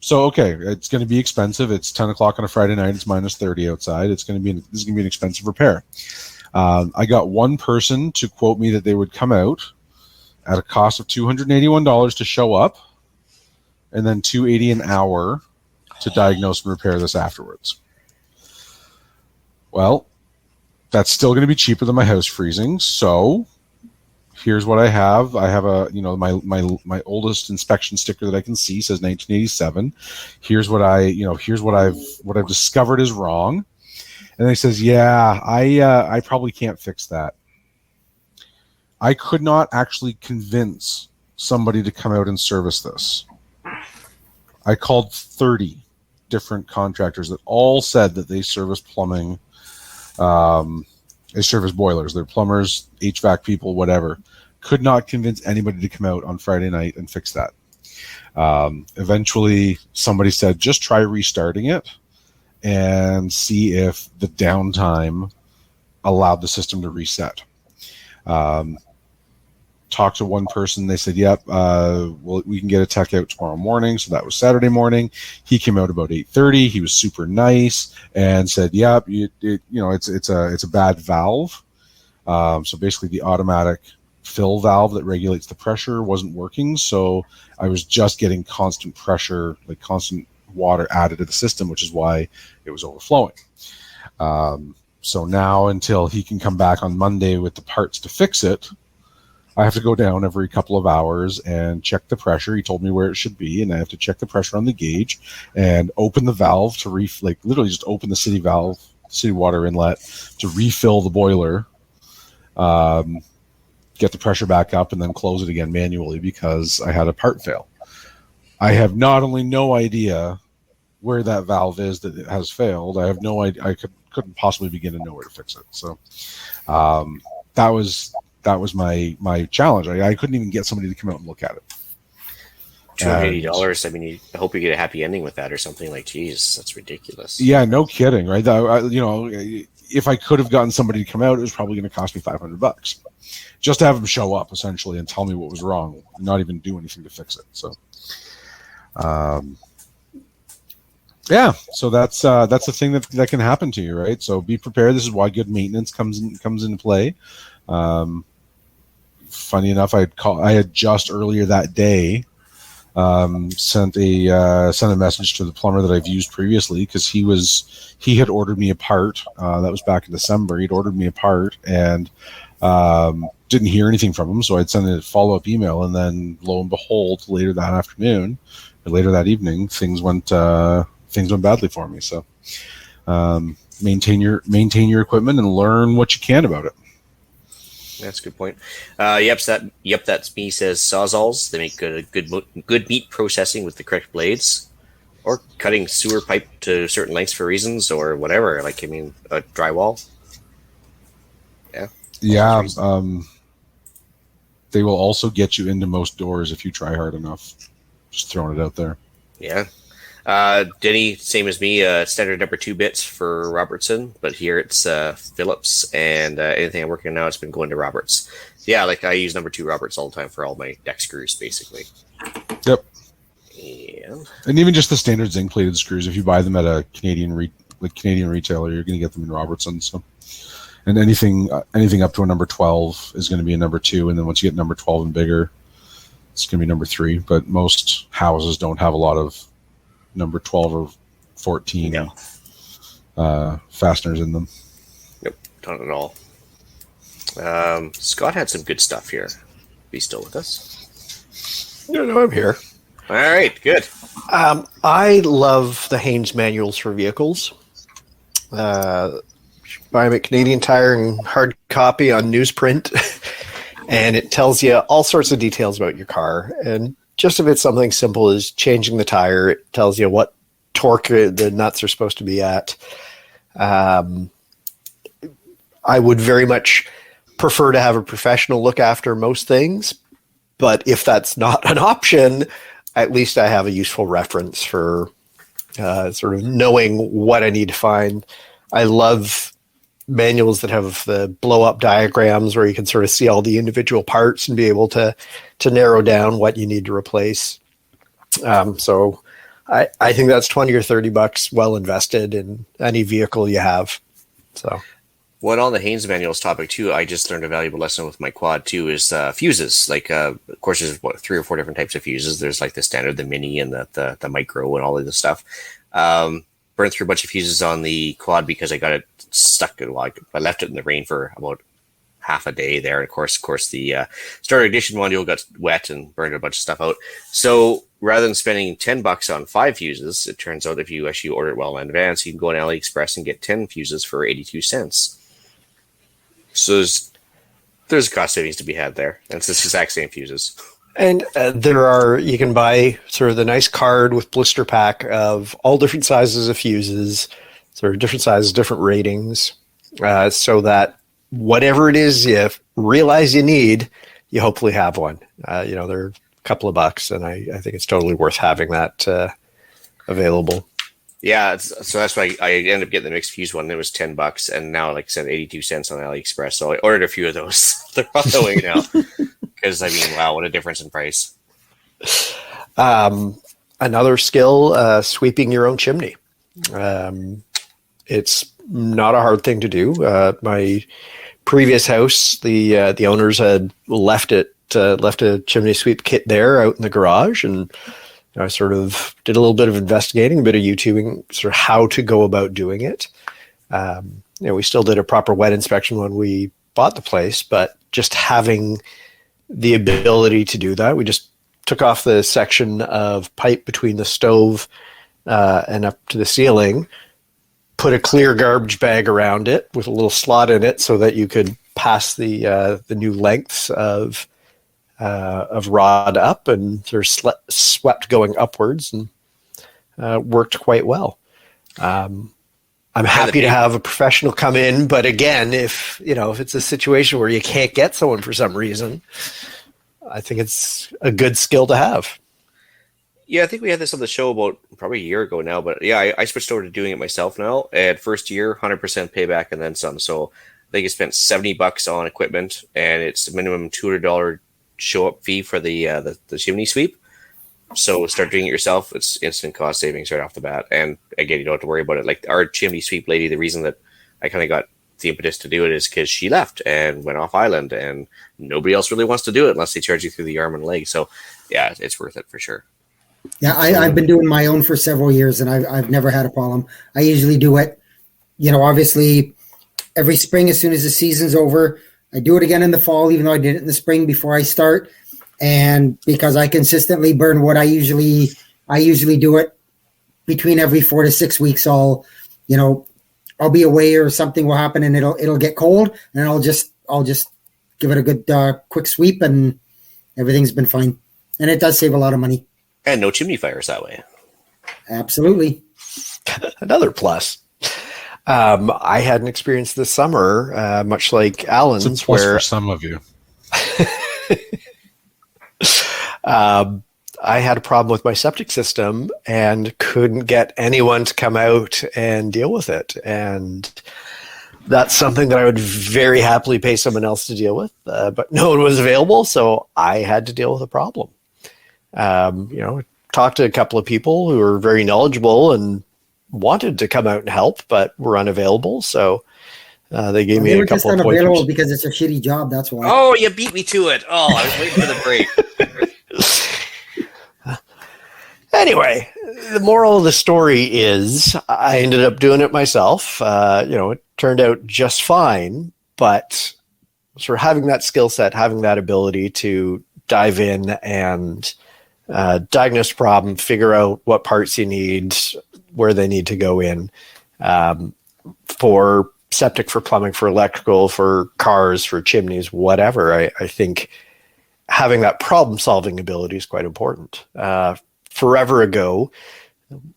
So, okay, it's going to be expensive. It's 10 o'clock on a Friday night. It's minus 30 outside. This is going to be an expensive repair. I got one person to quote me that they would come out at a cost of $281 to show up, and then $280 an hour to diagnose and repair this afterwards. Well, that's still going to be cheaper than my house freezing. So here's what I have. I have a, my oldest inspection sticker that I can see says 1987. Here's what I've discovered is wrong. And he says, yeah, I probably can't fix that. I could not actually convince somebody to come out and service this. I called 30 different contractors that all said that they service plumbing. They service boilers. They're plumbers, HVAC people, whatever. Could not convince anybody to come out on Friday night and fix that. Eventually, somebody said, just try restarting it and see if the downtime allowed the system to reset. Talked to one person. They said, yep, well, we can get a tech out tomorrow morning. So that was Saturday morning. He came out about 8:30. He was super nice and said, yep, it's a bad valve. So basically the automatic fill valve that regulates the pressure wasn't working. So I was just getting constant pressure, like constant water added to the system, which is why it was overflowing. So now until he can come back on Monday with the parts to fix it, I have to go down every couple of hours and check the pressure. He told me where it should be, and I have to check the pressure on the gauge and open the valve to literally just open the city valve, city water inlet to refill the boiler, get the pressure back up, and then close it again manually because I had a part fail. I have not only no idea where that valve is that it has failed, I have no idea. I couldn't possibly begin to know where to fix it. So that was my challenge. I couldn't even get somebody to come out and look at it.
$280. I mean, I hope you get a happy ending with that or something. Like, geez, that's ridiculous.
Yeah, no kidding, right? If I could have gotten somebody to come out, it was probably going to cost me $500 just to have them show up essentially and tell me what was wrong, not even do anything to fix it. So, yeah, so that's the thing that can happen to you, right? So be prepared. This is why good maintenance comes into play. Funny enough, I had just earlier that day sent a message to the plumber that I've used previously because he had ordered me a part. That was back in December. He'd ordered me a part and didn't hear anything from him, so I'd send a follow-up email, and then lo and behold, later that evening, things went badly for me. So maintain your equipment and learn what you can about it.
That's a good point. That's me says Sawzalls. They make good meat processing with the correct blades, or cutting sewer pipe to certain lengths for reasons, or whatever. Drywall.
Yeah. They will also get you into most doors if you try hard enough. Just throwing it out there. Yeah.
Denny, same as me, standard number 2 bits for Robertson, but here it's Phillips, and anything I'm working on now, it's been going to Roberts. Yeah, I use number 2 Roberts all the time for all my deck screws, basically.
Yep.
And
even just the standard zinc plated screws, if you buy them at a Canadian retailer, you're going to get them in Robertson. So, and anything up to a number 12 is going to be a number 2, and then once you get number 12 and bigger, it's going to be number 3. But most houses don't have a lot of number 12 or 14 fasteners in them.
Nope, not at all. Scott had some good stuff here. Be still with us?
No, I'm here.
All right, good.
I love the Haynes manuals for vehicles. Buy them at Canadian Tire in hard copy on newsprint, and it tells you all sorts of details about your car. And just if it's something simple as changing the tire, it tells you what torque the nuts are supposed to be at. I would very much prefer to have a professional look after most things, but if that's not an option, at least I have a useful reference for sort of knowing what I need to find. I love manuals that have the blow-up diagrams where you can sort of see all the individual parts and be able to narrow down what you need to replace. So I think that's $20 or $30 well invested in any vehicle you have. So
Well, on the Haynes manuals topic too, I just learned a valuable lesson with my quad too. Is fuses. Like, of course, there's 3 or 4 different types of fuses. There's like the standard, the mini, and the micro, and all of this stuff. Burned through a bunch of fuses on the quad because I got it stuck. I left it in the rain for about half a day there. And of course, the starter edition module got wet and burned a bunch of stuff out. So rather than spending $10 on 5 fuses, it turns out if you actually order it well in advance, you can go on AliExpress and get 10 fuses for 82 cents. So there's cost savings to be had there. And it's the exact same fuses.
And you can buy sort of the nice card with blister pack of all different sizes of fuses, sort of different sizes, different ratings, so that whatever it is you realize you need, you hopefully have one. They're a couple of bucks, and I think it's totally worth having that available.
Yeah, so that's why I ended up getting the mixed fuse one. And it was $10, and now, like I said, 82 cents on AliExpress. So I ordered a few of those. They're on the way now. Because, I mean, wow, what a difference in price.
Another skill, sweeping your own chimney. It's not a hard thing to do. My previous house, the owners had left a chimney sweep kit there out in the garage, and I sort of did a little bit of investigating, a bit of YouTubing, sort of how to go about doing it. We still did a proper wet inspection when we bought the place, but just having the ability to do that, we just took off the section of pipe between the stove and up to the ceiling, put a clear garbage bag around it with a little slot in it so that you could pass the new lengths of rod up, and sort of swept going upwards, and worked quite well. I'm happy to have a professional come in, but again, if it's a situation where you can't get someone for some reason, I think it's a good skill to have.
Yeah, I think we had this on the show about probably a year ago now, but yeah, I switched over to doing it myself now. And first year, 100% payback and then some. So I think I spent $70 on equipment, and it's a minimum $200 show up fee for the chimney sweep. So start doing it yourself. It's instant cost savings right off the bat. And again, you don't have to worry about it. Like our chimney sweep lady, the reason that I kind of got the impetus to do it is because she left and went off island, and nobody else really wants to do it unless they charge you through the arm and leg. So yeah, it's worth it for sure.
Yeah, I've been doing my own for several years, and I've never had a problem. I usually do it, obviously every spring as soon as the season's over. I do it again in the fall, even though I did it in the spring before I start. And because I consistently burn wood, I usually do it between every 4 to 6 weeks. I'll be away or something will happen, and it'll get cold, and I'll just give it a good quick sweep, and everything's been fine. And it does save a lot of money.
And no chimney fires that way.
Absolutely.
Another plus. I had an experience this summer, much like Alan's,
it's a plus for some of you.
I had a problem with my septic system and couldn't get anyone to come out and deal with it. And that's something that I would very happily pay someone else to deal with, but no one was available, so I had to deal with the problem. Talked to a couple of people who were very knowledgeable and wanted to come out and help, but were unavailable. So they gave me a couple of pointers.
Because it's a shitty job. That's why.
Oh, you beat me to it. Oh, I was waiting for the break.
Anyway, the moral of the story is I ended up doing it myself. It turned out just fine, but sort of having that skill set, having that ability to dive in and diagnose a problem, figure out what parts you need, where they need to go in, for septic, for plumbing, for electrical, for cars, for chimneys, whatever. I think having that problem-solving ability is quite important. Forever ago,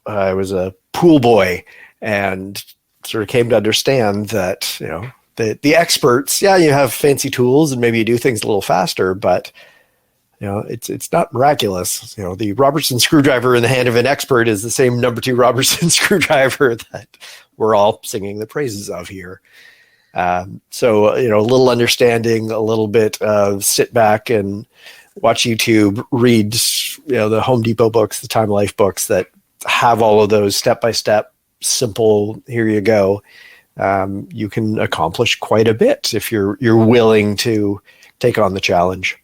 I was a pool boy and sort of came to understand that, the experts, you have fancy tools and maybe you do things a little faster, but it's not miraculous. The Robertson screwdriver in the hand of an expert is the same number 2 Robertson screwdriver that we're all singing the praises of here. So, a little understanding, a little bit of sit back and watch YouTube, read, the Home Depot books, the Time Life books that have all of those step-by-step, simple, here you go, you can accomplish quite a bit if you're willing to take on the challenge.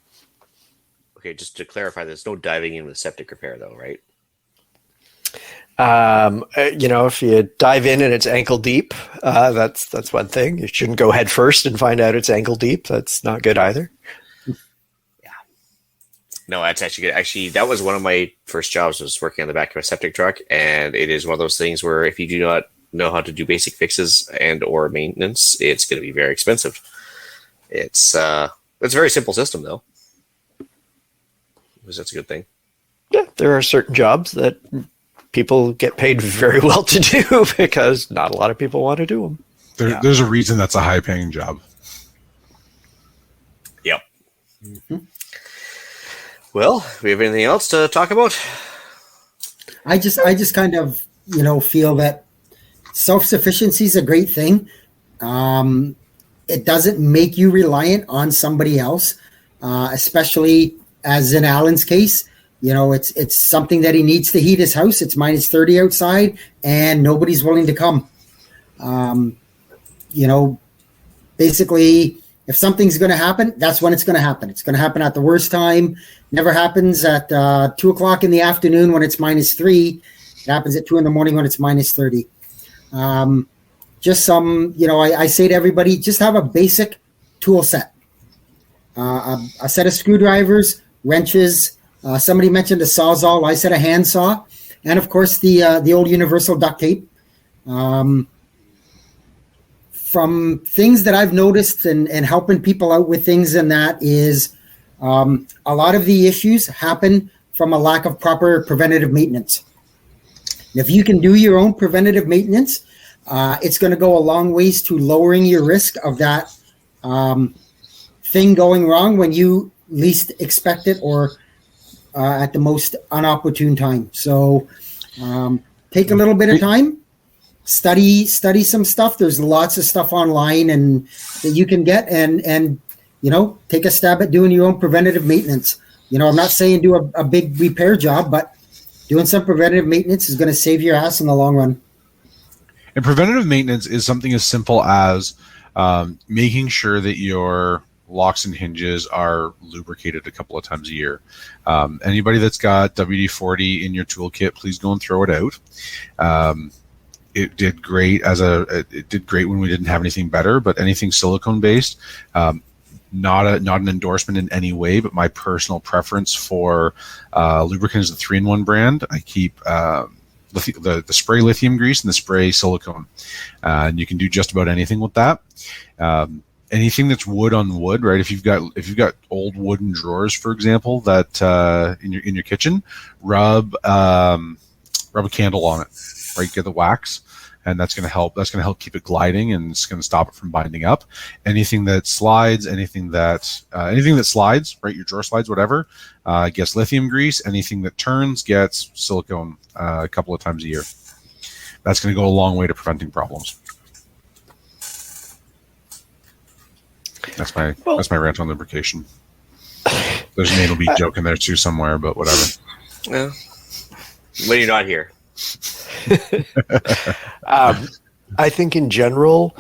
Okay, just to clarify, there's no diving in with septic repair, though, right?
If you dive in and it's ankle deep, that's one thing. You shouldn't go head first and find out it's ankle deep. That's not good either.
Yeah. No, that's actually good. Actually, that was one of my first jobs, was working on the back of a septic truck, and it is one of those things where if you do not know how to do basic fixes and or maintenance, it's going to be very expensive. It's a very simple system, though. Because that's a good thing.
Yeah, there are certain jobs that people get paid very well to do because not a lot of people want to do them.
There's a reason that's a high-paying job.
Yep. Mm-hmm. Well, we have anything else to talk about?
I just kind of, feel that self-sufficiency is a great thing. It doesn't make you reliant on somebody else, especially as in Alan's case. It's something that he needs to heat his house. It's -30 outside, and nobody's willing to come. Basically, if something's going to happen, that's when it's going to happen. It's going to happen at the worst time. Never happens at 2 o'clock in the afternoon when it's -3. It happens at 2 in the morning when it's -30. Just some, I say to everybody, just have a basic tool set. A set of screwdrivers, wrenches. Somebody mentioned a Sawzall. I said a handsaw. And, of course, the old universal duct tape. From things that I've noticed and helping people out with things, and that is a lot of the issues happen from a lack of proper preventative maintenance. If you can do your own preventative maintenance, it's going to go a long ways to lowering your risk of that thing going wrong when you least expect it, or at the most inopportune time. So take a little bit of time, study some stuff. There's lots of stuff online and that you can get, and take a stab at doing your own preventative maintenance. I'm not saying do a big repair job, but doing some preventative maintenance is going to save your ass in the long run.
And preventative maintenance is something as simple as making sure that your locks and hinges are lubricated a couple of times a year. Anybody that's got WD-40 in your toolkit, please go and throw it out. It did great it did great when we didn't have anything better, but anything silicone based, not an endorsement in any way, but my personal preference for lubricant is the 3-in-1 brand. I keep the spray lithium grease and the spray silicone, and you can do just about anything with that. Anything that's wood on wood, right? If you've got old wooden drawers, for example, that in your kitchen, rub a candle on it, right? Get the wax, and that's going to help. That's going to help keep it gliding, and it's going to stop it from binding up. Anything that slides, anything that slides, right? Your drawer slides, whatever, gets lithium grease. Anything that turns gets silicone a couple of times a year. That's going to go a long way to preventing problems. That's my rant on lubrication. There's an anal bead joke in there too somewhere, but whatever.
Yeah. When you're not here.
I think in general,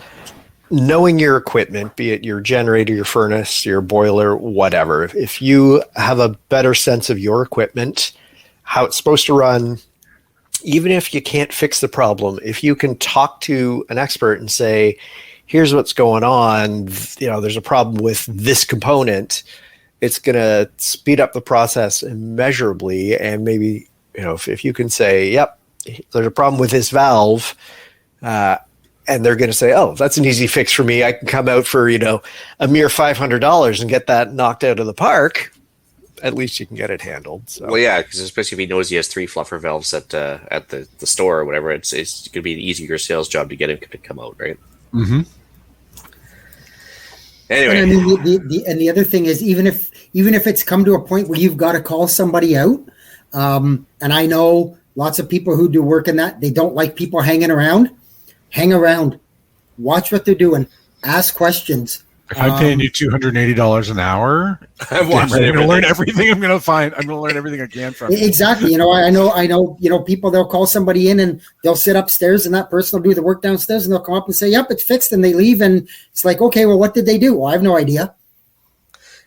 knowing your equipment, be it your generator, your furnace, your boiler, whatever, if you have a better sense of your equipment, how it's supposed to run, even if you can't fix the problem, if you can talk to an expert and say, here's what's going on, there's a problem with this component, it's going to speed up the process immeasurably. And maybe, if you can say, yep, there's a problem with this valve, and they're going to say, oh, that's an easy fix for me. I can come out for, a mere $500 and get that knocked out of the park. At least you can get it handled. So. Well,
yeah, because especially if he knows he has 3 fluffer valves at the store or whatever, it's going to be an easier sales job to get him to come out, right?
Mm-hmm.
Anyway,
and I mean, the other thing is, even if it's come to a point where you've got to call somebody out, and I know lots of people who do work in that, they don't like people hanging around. Hang around, watch what they're doing, ask questions.
If I'm paying you $280 an hour, I'm going to learn everything I'm going to find. I'm going to learn everything I can from you.
Exactly. I know, people, they'll call somebody in and they'll sit upstairs and that person will do the work downstairs and they'll come up and say, yep, it's fixed. And they leave. And it's like, okay, well, what did they do? Well, I have no idea.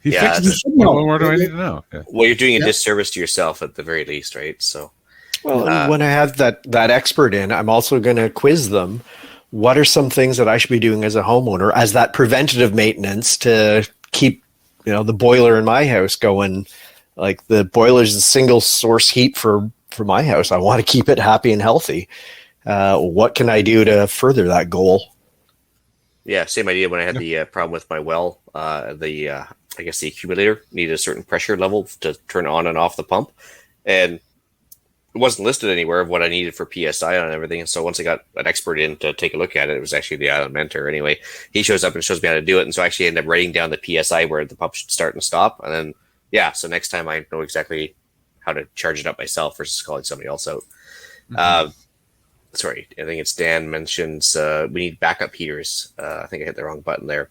He fixed it. What more do I need to know? Yeah.
Well, you're doing a disservice to yourself at the very least, right? So,
well, when I have that expert in, I'm also going to quiz them. What are some things that I should be doing as a homeowner as that preventative maintenance to keep, the boiler in my house going? Like the boiler's a single source heat for my house. I want to keep it happy and healthy. What can I do to further that goal?
Yeah, same idea. When I had the problem with my well, I guess the accumulator needed a certain pressure level to turn on and off the pump, and it wasn't listed anywhere of what I needed for PSI on everything. And so once I got an expert in to take a look at it, it was actually the island mentor anyway. He shows up and shows me how to do it. And so I actually ended up writing down the PSI where the pump should start and stop. And then, so next time I know exactly how to charge it up myself versus calling somebody else out. Mm-hmm. Sorry, I think it's Dan mentions we need backup heaters. I think I hit the wrong button there.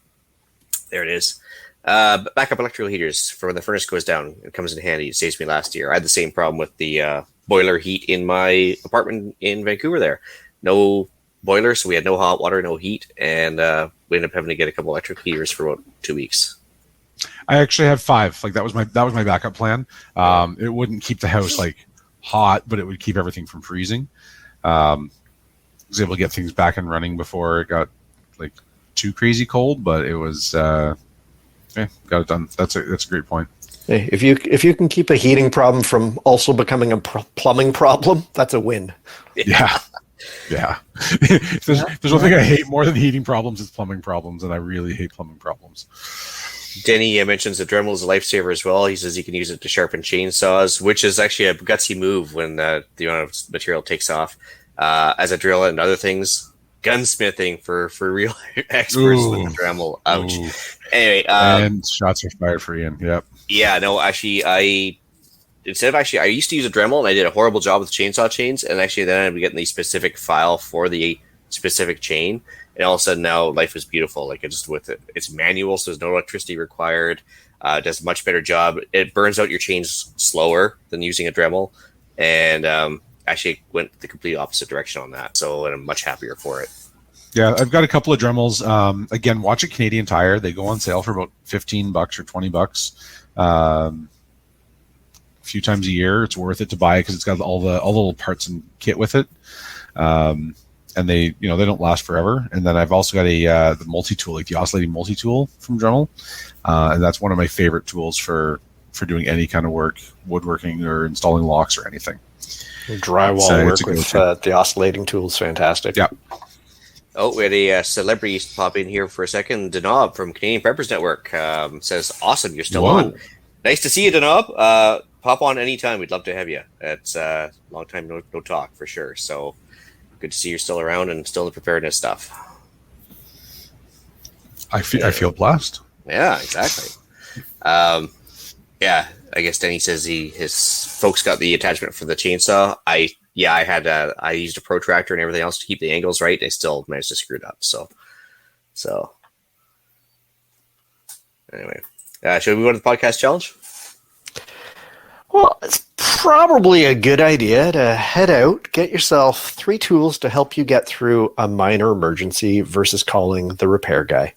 There it is. Backup electrical heaters for when the furnace goes down. It comes in handy. It saves me last year. I had the same problem with the boiler heat in my apartment in Vancouver there. No boiler, so we had no hot water, no heat, and we ended up having to get a couple electric heaters for about 2 weeks.
I actually have 5. Like that was my backup plan. It wouldn't keep the house hot, but it would keep everything from freezing. I was able to get things back and running before it got too crazy cold, but it was got it done. That's a great point.
Hey, if you can keep a heating problem from also becoming a plumbing problem, that's a win.
Yeah. If there's one thing I hate more than heating problems, it's plumbing problems, and I really hate plumbing problems.
Denny mentions the Dremel is a lifesaver as well. He says he can use it to sharpen chainsaws, which is actually a gutsy move when the amount of material takes off. As a drill and other things, gunsmithing for real experts with the Dremel. Ouch. Ooh. Anyway,
and shots are fired for Ian. Yep.
Yeah, no, actually, I used to use a Dremel and I did a horrible job with chainsaw chains, and actually then I ended up getting the specific file for the specific chain, and all of a sudden now life is beautiful. Like it's manual, so there's no electricity required. It does a much better job. It burns out your chains slower than using a Dremel, and actually went the complete opposite direction on that. So I'm much happier for it.
Yeah, I've got a couple of Dremels. Again, watch a Canadian Tire. They go on sale for about $15 or $20. A few times a year. It's worth it to buy because it's got all the little parts and kit with it. And they don't last forever. And then I've also got the multi-tool, like the Oscillating multi-tool from Dremel. And that's one of my favorite tools for doing any kind of work, woodworking or installing locks or anything.
Drywall work with the Oscillating tool is fantastic.
Yeah.
Oh, we had a celebrity pop in here for a second. Denob from Canadian Preppers Network says, awesome, you're still on. Nice to see you, Denob. Pop on anytime. We'd love to have you. It's a long time no talk for sure. So good to see you're still around and still in the preparedness stuff.
I feel blessed.
Yeah, exactly. Yeah, I guess Denny says his folks got the attachment for the chainsaw. I used a protractor and everything else to keep the angles right. I still managed to screw it up. So anyway, should we go to the podcast challenge?
Well, it's probably a good idea to head out, get yourself 3 tools to help you get through a minor emergency versus calling the repair guy.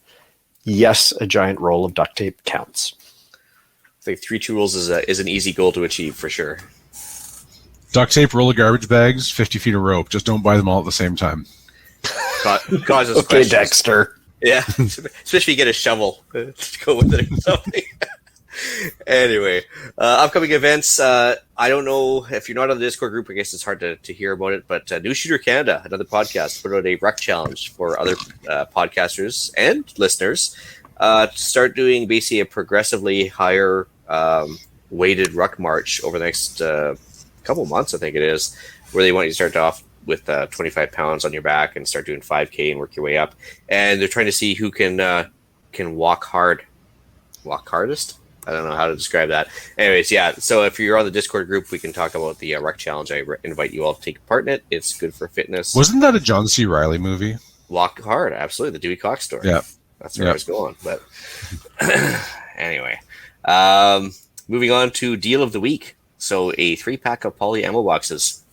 Yes, a giant roll of duct tape counts.
I think 3 tools is an easy goal to achieve for sure.
Duct tape, roll of garbage bags, 50 feet of rope. Just don't buy them all at the same time.
Causes
okay,
questions.
Dexter.
Yeah, especially if you get a shovel to go with it or something. Anyway, upcoming events. I don't know if you're not on the Discord group. I guess it's hard to hear about it. But New Shooter Canada, another podcast, put out a ruck challenge for other podcasters and listeners to start doing basically a progressively higher weighted ruck march over the next couple months, I think it is, where they want you to start off with 25 pounds on your back and start doing 5K and work your way up. And they're trying to see who can walk hardest. I don't know how to describe that. Anyways, yeah. So if you're on the Discord group, we can talk about the ruck challenge. I invite you all to take part in it. It's good for fitness.
Wasn't that a John C. Reilly movie?
Walk hard, absolutely. The Dewey Cox story.
Yeah.
That's where I was going. But anyway, moving on to deal of the week. So a 3-pack of poly ammo boxes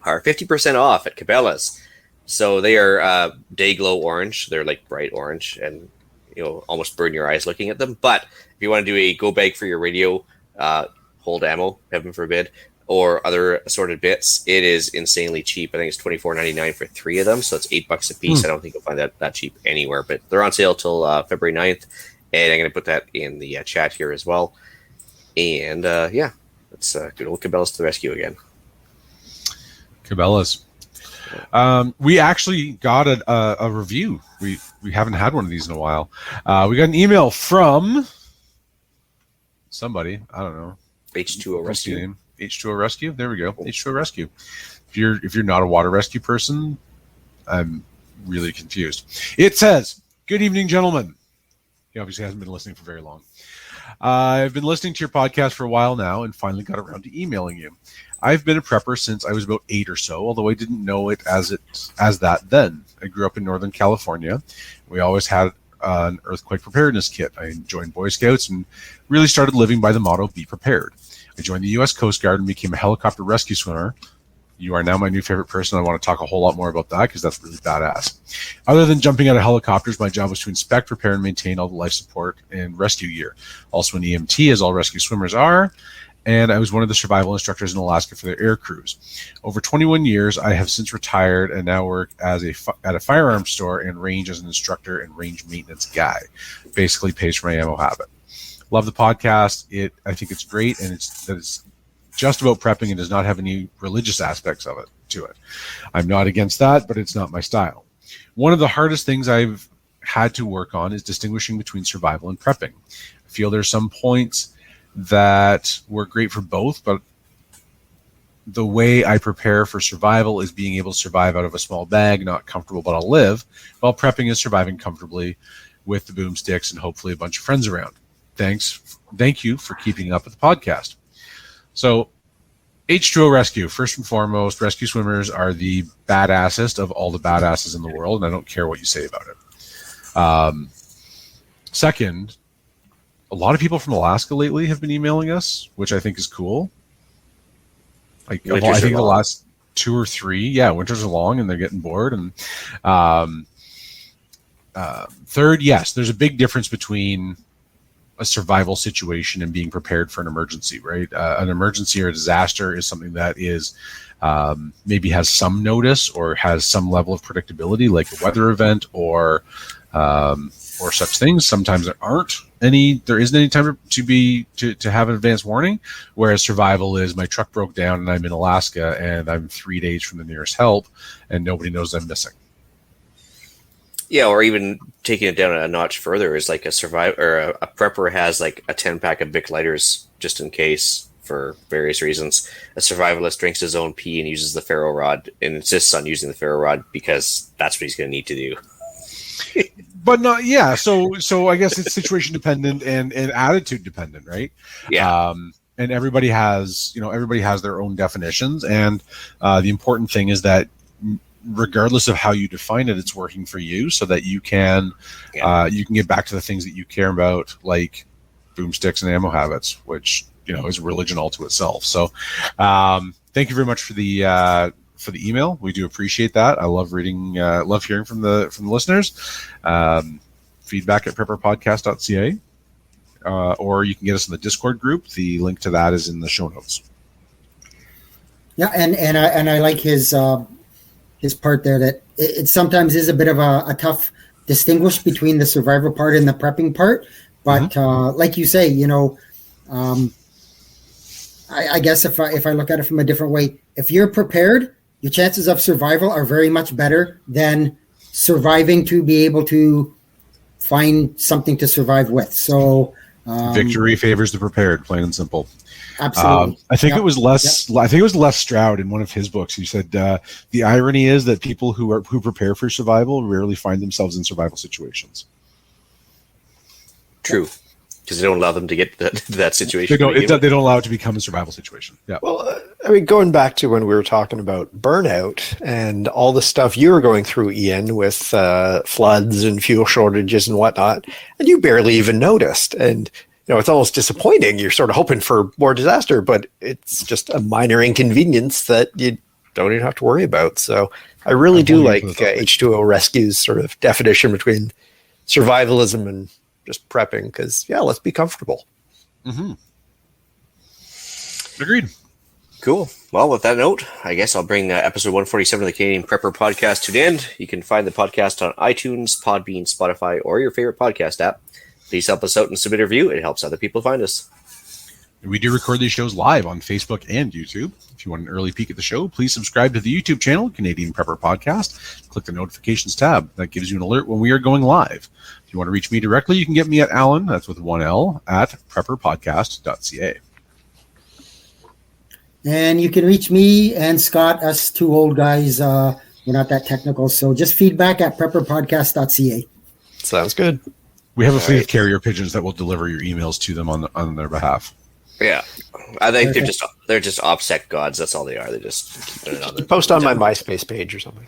are 50% off at Cabela's. So they are day glow orange. They're like bright orange, and you'll almost burn your eyes looking at them. But if you want to do a go bag for your radio, hold ammo, heaven forbid, or other assorted bits, it is insanely cheap. I think it's $24.99 for 3 of them, so it's $8 a piece. I don't think you'll find that cheap anywhere, but they're on sale till February 9th, and I'm going to put that in the chat here as well. And yeah, it's good old Cabela's to the rescue again.
Cabela's. We actually got a review. We haven't had one of these in a while. We got an email from somebody. I don't know.
H2O Rescue.
Name? H2O Rescue. There we go. H2O Rescue. If you're not a water rescue person, I'm really confused. It says, "Good evening, gentlemen." He obviously hasn't been listening for very long. I've been listening to your podcast for a while now and finally got around to emailing you. I've been a prepper since I was about 8 or so, although I didn't know it as that then. I grew up in Northern California. We always had an earthquake preparedness kit. I joined Boy Scouts and really started living by the motto, be prepared. I joined the U.S. Coast Guard and became a helicopter rescue swimmer. You are now my new favorite person. I want to talk a whole lot more about that because that's really badass. Other than jumping out of helicopters, my job was to inspect, repair, and maintain all the life support and rescue gear. Also an EMT, as all rescue swimmers are. And I was one of the survival instructors in Alaska for their air crews. Over 21 years, I have since retired and now work at a firearms store and range as an instructor and range maintenance guy. Basically pays for my ammo habit. Love the podcast. I think it's great, and it's just about prepping and does not have any religious aspects to it. I'm not against that, but it's not my style. One of the hardest things I've had to work on is distinguishing between survival and prepping. I feel there's some points that work great for both, but the way I prepare for survival is being able to survive out of a small bag, not comfortable, but I'll live, while prepping is surviving comfortably with the boomsticks and hopefully a bunch of friends around. Thank you for keeping up with the podcast. So H2O Rescue, first and foremost, rescue swimmers are the badassest of all the badasses in the world, and I don't care what you say about it. Second, a lot of people from Alaska lately have been emailing us, which I think is cool. I think the last 2 or 3, winters are long and they're getting bored. And third, yes, there's a big difference between a survival situation and being prepared for an emergency, right? An emergency or a disaster is something that is maybe has some notice or has some level of predictability, like a weather event or such things. Sometimes there isn't any time to have an advance warning, whereas survival is my truck broke down and I'm in Alaska and I'm 3 days from the nearest help and nobody knows I'm missing.
Yeah, or even taking it down a notch further is like a prepper has like a 10-pack of Bic lighters just in case for various reasons. A survivalist drinks his own pee and uses the ferro rod and insists on using the ferro rod because that's what he's going to need to do.
But not, yeah. So I guess it's situation dependent and attitude dependent, right?
Yeah.
And everybody has their own definitions, and the important thing is that regardless of how you define it, it's working for you, so that you can get back to the things that you care about, like boomsticks and ammo habits, which is a religion all to itself. So, thank you very much for the email. We do appreciate that. I love hearing from the listeners. Feedback at prepperpodcast.ca, or you can get us in the Discord group. The link to that is in the show notes.
Yeah, and I like his part there that it sometimes is a bit of a tough distinguish between the survivor part and the prepping part. But like you say, I guess if I look at it from a different way, if you're prepared, your chances of survival are very much better than surviving to be able to find something to survive with. So
victory favors the prepared, plain and simple.
Absolutely.
I think it was Les. I think it was Les Stroud in one of his books. He said the irony is that people who prepare for survival rarely find themselves in survival situations.
True. Because they don't allow them to get to that situation.
They don't allow it to become a survival situation. Yeah.
Well, I mean, going back to when we were talking about burnout and all the stuff you were going through, Ian, with floods and fuel shortages and whatnot, and you barely even noticed. And, it's almost disappointing. You're sort of hoping for more disaster, but it's just a minor inconvenience that you don't even have to worry about. So I really do like H2O Rescue's sort of definition between survivalism and just prepping, because, let's be comfortable.
Mm-hmm. Agreed.
Cool. Well, with that note, I guess I'll bring episode 147 of the Canadian Prepper Podcast to an end. You can find the podcast on iTunes, Podbean, Spotify, or your favorite podcast app. Please help us out and submit a review. It helps other people find us.
We do record these shows live on Facebook and YouTube. If you want an early peek at the show, please subscribe to the YouTube channel, Canadian Prepper Podcast. Click the notifications tab. That gives you an alert when we are going live. If you want to reach me directly, you can get me at Alan, that's with one L, at prepperpodcast.ca.
And you can reach me and Scott, us two old guys. We're not that technical, so just feedback at prepperpodcast.ca.
Sounds good.
We have a fleet of carrier pigeons that will deliver your emails to them on their behalf.
Yeah, I think they're just OPSEC gods. That's all they are. They just keep it on
post on my MySpace page or something.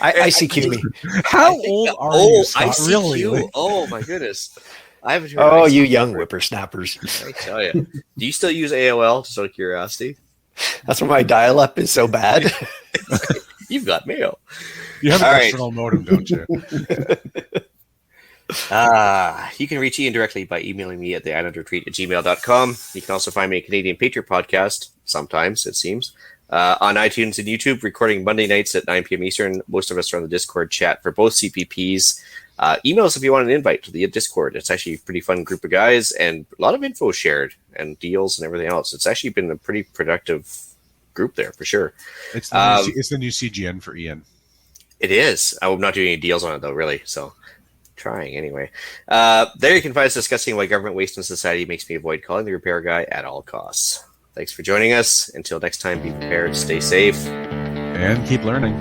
ICQ me.
How old are you, Scott?
ICQ.
Really?
Oh my goodness! I haven't heard.
Oh,
ICQ
you young whippersnappers!
I tell you, do you still use AOL? Just out of curiosity.
That's why my dial-up is so bad.
You've got mail.
You have an external modem, don't you?
You can reach Ian directly by emailing me at theislandretreat@gmail.com. You can also find me at Canadian Patriot Podcast, sometimes, it seems, on iTunes and YouTube, recording Monday nights at 9 p.m. Eastern. Most of us are on the Discord chat for both CPPs. Email us if you want an invite to the Discord. It's actually a pretty fun group of guys and a lot of info shared and deals and everything else. It's actually been a pretty productive group there for sure.
It's the new CGN for Ian.
It is. I'm not doing any deals on it though, really. So trying anyway. There you can find us discussing why government waste in society makes me avoid calling the repair guy at all costs. Thanks for joining us. Until next time, be prepared, stay safe,
and keep learning.